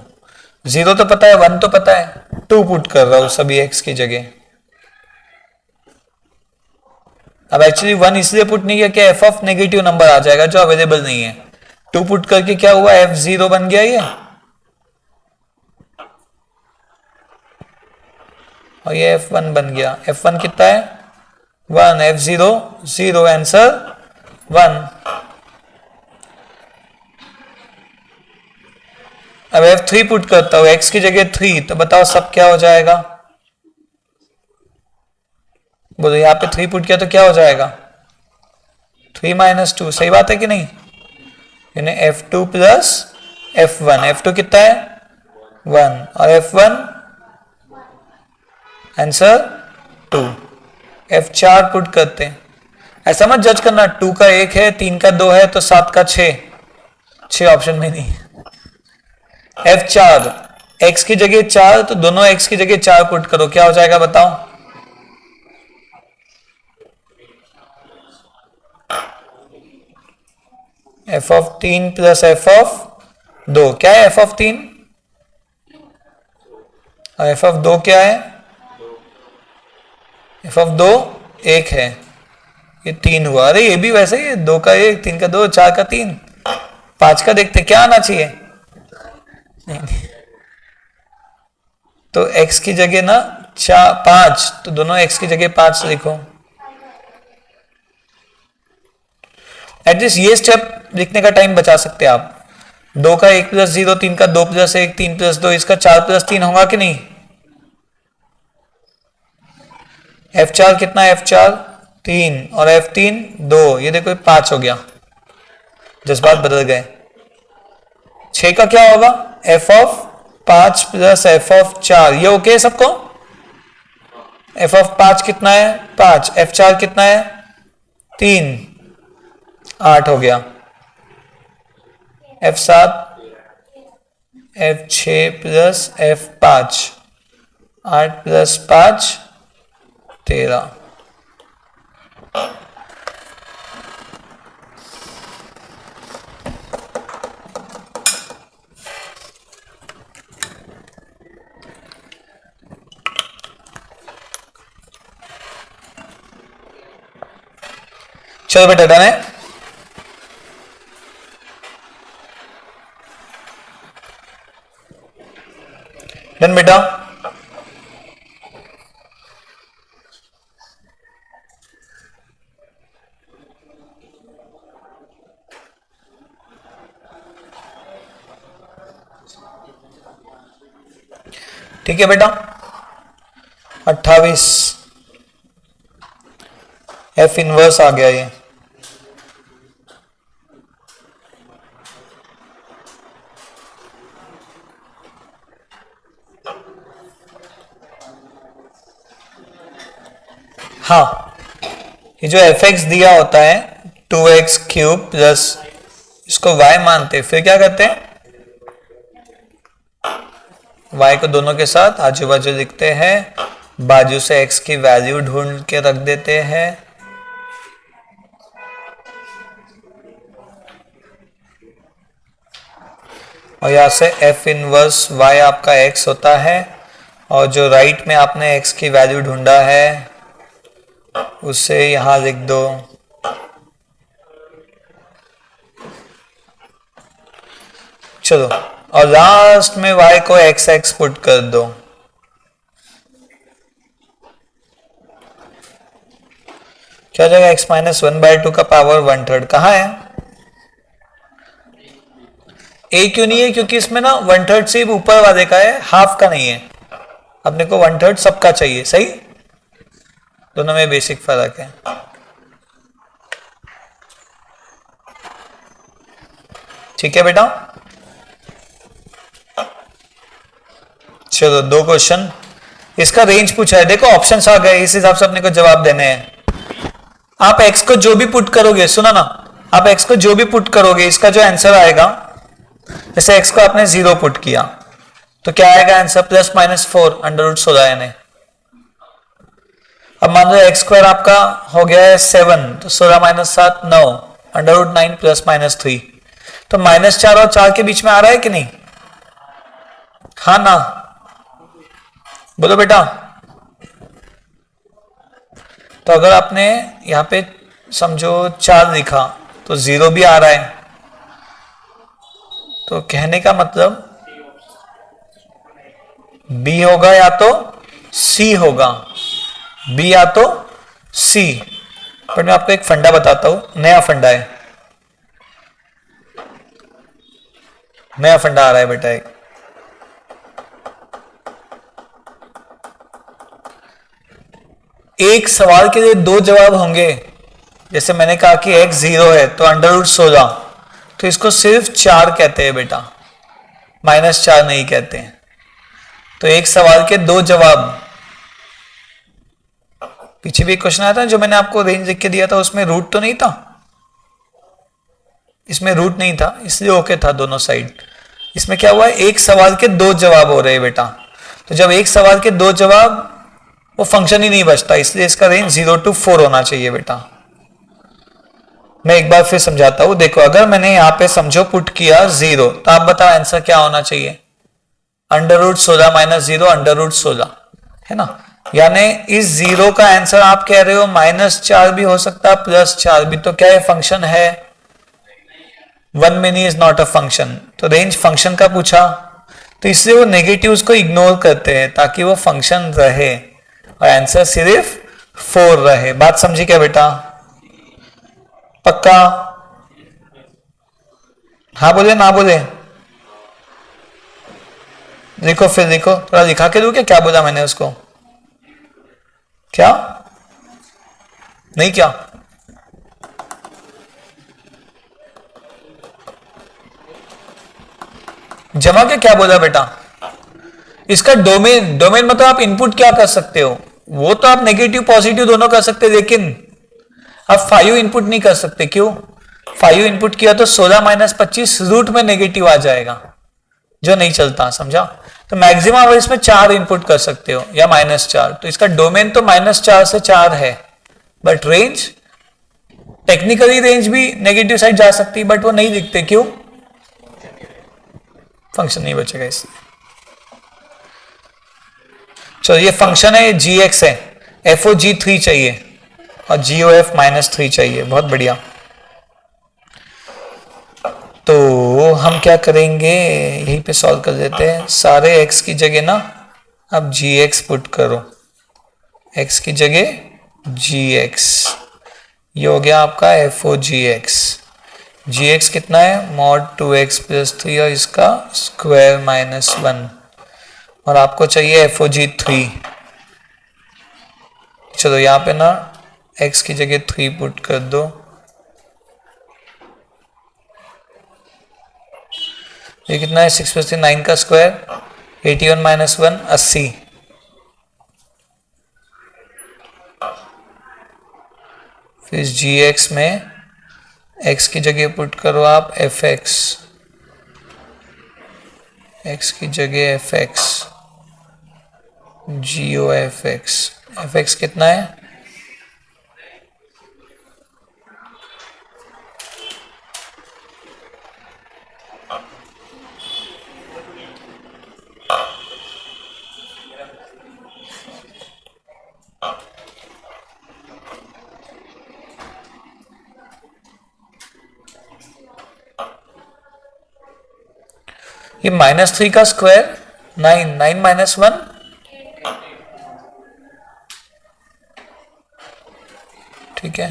0 तो पता है, 1 तो पता है, 2 पुट कर रहा हूं सभी x की जगह। अब एक्चुअली 1 इसलिए पुट नहीं किया कि f ऑफ नेगेटिव नंबर आ जाएगा जो अवेलेबल नहीं है। 2 पुट करके क्या हुआ, f0 बन गया ये, और ये f1 बन गया। f1 कितना है 1, f0 0, आंसर 1। अब f3 पुट करता हूं x की जगह 3, तो बताओ सब क्या हो जाएगा, बोलो यहां पे 3 पुट किया तो क्या हो जाएगा 3 - 2, सही बात है कि नहीं। यानी f2 + f1, f2 कितना है 1 और f1 आंसर 2। f4 पुट करते हैं, ऐसा मत जज करना 2 का 1 है, 3 का 2 है तो 7 का 6 ऑप्शन में नहीं। f4 x की जगह 4, तो दोनों x की जगह 4 पुट करो, क्या हो जाएगा बताओ, f ऑफ 3 + f ऑफ 2, क्या है f ऑफ 3 और f ऑफ 2 क्या है, f ऑफ 2 1 है, ये 3 हुआ। अरे ये भी वैसे ही है, 2 का 1, 3 का 2, 4 का 3, 5 का देखते क्या आना चाहिए, नहीं। तो x की जगह ना 5, तो दोनों x की जगह 5 लिखो। एटलीस्ट ये स्टेप लिखने का टाइम बचा सकते हैं आप। 2 का 1 + 0, 3 का 2 + 1, 3 + 2, इसका 4 + 3 होगा कि नहीं। f4 कितना है, f4 3 और f3 2, ये देखो 5 हो गया, जज्बात बदल गए। 6 का क्या होगा, f ऑफ 5 + f ऑफ 4, ये ओके है सबको। f ऑफ 5 कितना है 5, f4 कितना है 3, 8 हो गया, F7 F6 plus F5, 8 plus 5 13। चलो बेटा डन है। डन बेटा। ठीक है बेटा। 28 F इनवर्स आ गया ये। हाँ, ये जो fx दिया होता है 2x क्यूब प्लस इसको y मानते हैं, फिर क्या करते हैं, y को दोनों के साथ आजू बाजू लिखते हैं, बाजू से x की वैल्यू ढूंढ के रख देते हैं, और यहां से f इनवर्स y आपका x होता है, और जो राइट में आपने x की वैल्यू ढूंढा है उसे यहां लिख दो। चलो, और लास्ट में y को x पुट कर दो। क्या हो जाएगा, x माइनस 1/2 का पावर 1/3 कहाँ है? a क्यों नहीं है? क्योंकि इसमें ना 1/3 से ऊपर वाले का है, हाफ का नहीं है। अपने को 1/3 सबका चाहिए, सही? दोनों में बेसिक फर्क है। ठीक है बेटा। चलो 2 क्वेश्चन, इसका रेंज पूछा है। देखो ऑप्शंस आ गए, इस हिसाब से अपने को जवाब देने हैं। आप x को जो भी पुट करोगे, सुना ना, आप x को जो भी पुट करोगे इसका जो आंसर आएगा, जैसे x को आपने 0 पुट किया तो क्या आएगा आंसर, प्लस माइनस 4 √16 यानी। अब मान लो एक्स स्क्वायर आपका हो गया है 7, तो 16 माइनस 7 9 √9 प्लस माइनस 3, तो -4 और 4 के बीच में आ रहा है कि नहीं? हाँ ना, बोलो बेटा। तो अगर आपने यहां पे समझो 4 लिखा तो 0 भी आ रहा है, तो कहने का मतलब B होगा या तो C होगा, B या तो C। पर मैं आपको एक फंडा बताता हूं, नया फंडा है, नया फंडा आ रहा है बेटा। एक सवाल के लिए 2 जवाब होंगे। जैसे मैंने कहा कि x 0 है तो √16, तो इसको सिर्फ 4 कहते हैं बेटा, -4 नहीं कहते हैं। तो एक सवाल के 2 जवाब। पीछे भी एक क्वेश्चन आया था जो मैंने आपको रेंज लिख के दिया था, उसमें रूट तो नहीं था, इसमें रूट नहीं था, इसलिए ओके था दोनों साइड। इसमें क्या हुआ है, एक सवाल के 2 जवाब हो रहे हैं बेटा। तो जब एक सवाल के 2 जवाब, वो फंक्शन ही नहीं बचता, इसलिए इसका रेंज 0 to 4 होना चाहिए बेटा। मैं एक बार फिर समझाता हूं। देखो अगर मैंने यहां पे समझो पुट किया 0, तो आप बताओ आंसर क्या होना चाहिए, √16 माइनस 0 √16 है ना। यानी इस 0 का आंसर आप कह रहे हो -4 भी हो सकता है, +4 भी। तो क्या है, फंक्शन है? 1 mini is not a function. तो रेंज फंक्शन का पूछा, तो इसलिए वो नेगेटिव्स को इग्नोर करते हैं ताकि वो फंक्शन रहे और आंसर सिर्फ 4 रहे। बात समझी क्या बेटा? पक्का? हाँ बोले ना बोले? लिखो, फिर लिखो, थोड़ा लिखा के दो क्या बोला मैंने उसको? क्या नहीं, क्या जमा के क्या बोला बेटा? इसका डोमेन, डोमेन मतलब आप इनपुट क्या कर सकते हो, वो तो आप नेगेटिव पॉजिटिव दोनों कर सकते, लेकिन आप 5 इनपुट नहीं कर सकते। क्यों? 5 इनपुट किया तो 16 माइनस 25 रूट में नेगेटिव आ जाएगा, जो नहीं चलता, समझा। तो मैक्सिमम आप इसमें 4 इनपुट कर सकते हो या -4, तो इसका डोमेन तो -4 से 4 है, बट रेंज, टेक्निकली रेंज भी नेगेटिव साइड जा सकती है, बट वो नहीं दिखते, क्यों? फंक्शन नहीं बचेगा इसलिए। चलो ये फंक्शन है, जी एक्स है, एफ ओ जी 3 चाहिए और जी ओ एफ -3 चाहिए, बहुत बढ़िया। तो हम क्या करेंगे, यहीं पे सॉल्व कर देते हैं। सारे x की जगह ना अब जी एक्स पुट करो, x की जगह जी एक्स, ये हो गया आपका एफ ओ जी एक्स। जी एक्स कितना है, mod 2x + 3 और इसका स्क्वायर -1, और आपको चाहिए एफ ओ जी 3। चलो यहाँ पे ना x की जगह 3 पुट कर दो, ये कितना है, 6 + 3 9 का स्क्वायर, 81 - 1 80। फिर जी एक्स में x की जगह पुट करो आप एफ एक्स, x की जगह एफ एक्स, जी ओ एफ एक्स कितना है, ये -3 का स्क्वायर 9, 9 - 1 ठीक है,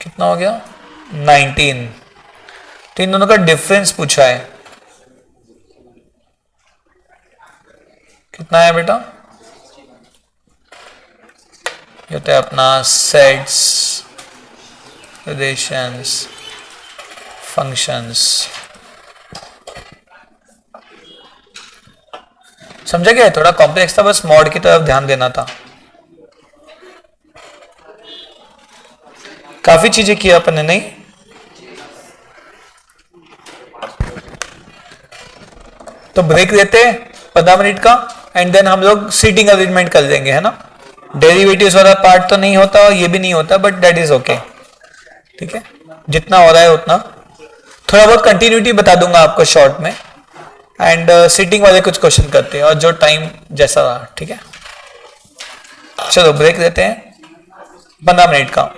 कितना हो गया 19। तो इन दोनों का डिफरेंस पूछा है, कितना है बेटा, ये होता है अपना सेट्स, रिलेशंस, फंक्शंस, समझा क्या? थोड़ा कॉम्प्लेक्स था, बस मॉड की तरफ ध्यान देना था। काफी चीजें किया अपन ने, नहीं? तो ब्रेक लेते हैं 15 मिनट का, एंड देन हम लोग सीटिंग अरेंजमेंट कर देंगे, है ना। डेरिवेटिव्स वाला पार्ट तो नहीं होता और ये भी नहीं होता, बट दैट इज ओके, ठीक है, जितना हो रहा है उतना। थोड़ा बहुत कंटिन्यूटी बता दूंगा आपको शॉर्ट में, एंड सीटिंग वाले कुछ क्वेश्चन करते हैं, और जो टाइम जैसा रहा, ठीक है। चलो ब्रेक लेते हैं 15 मिनट का।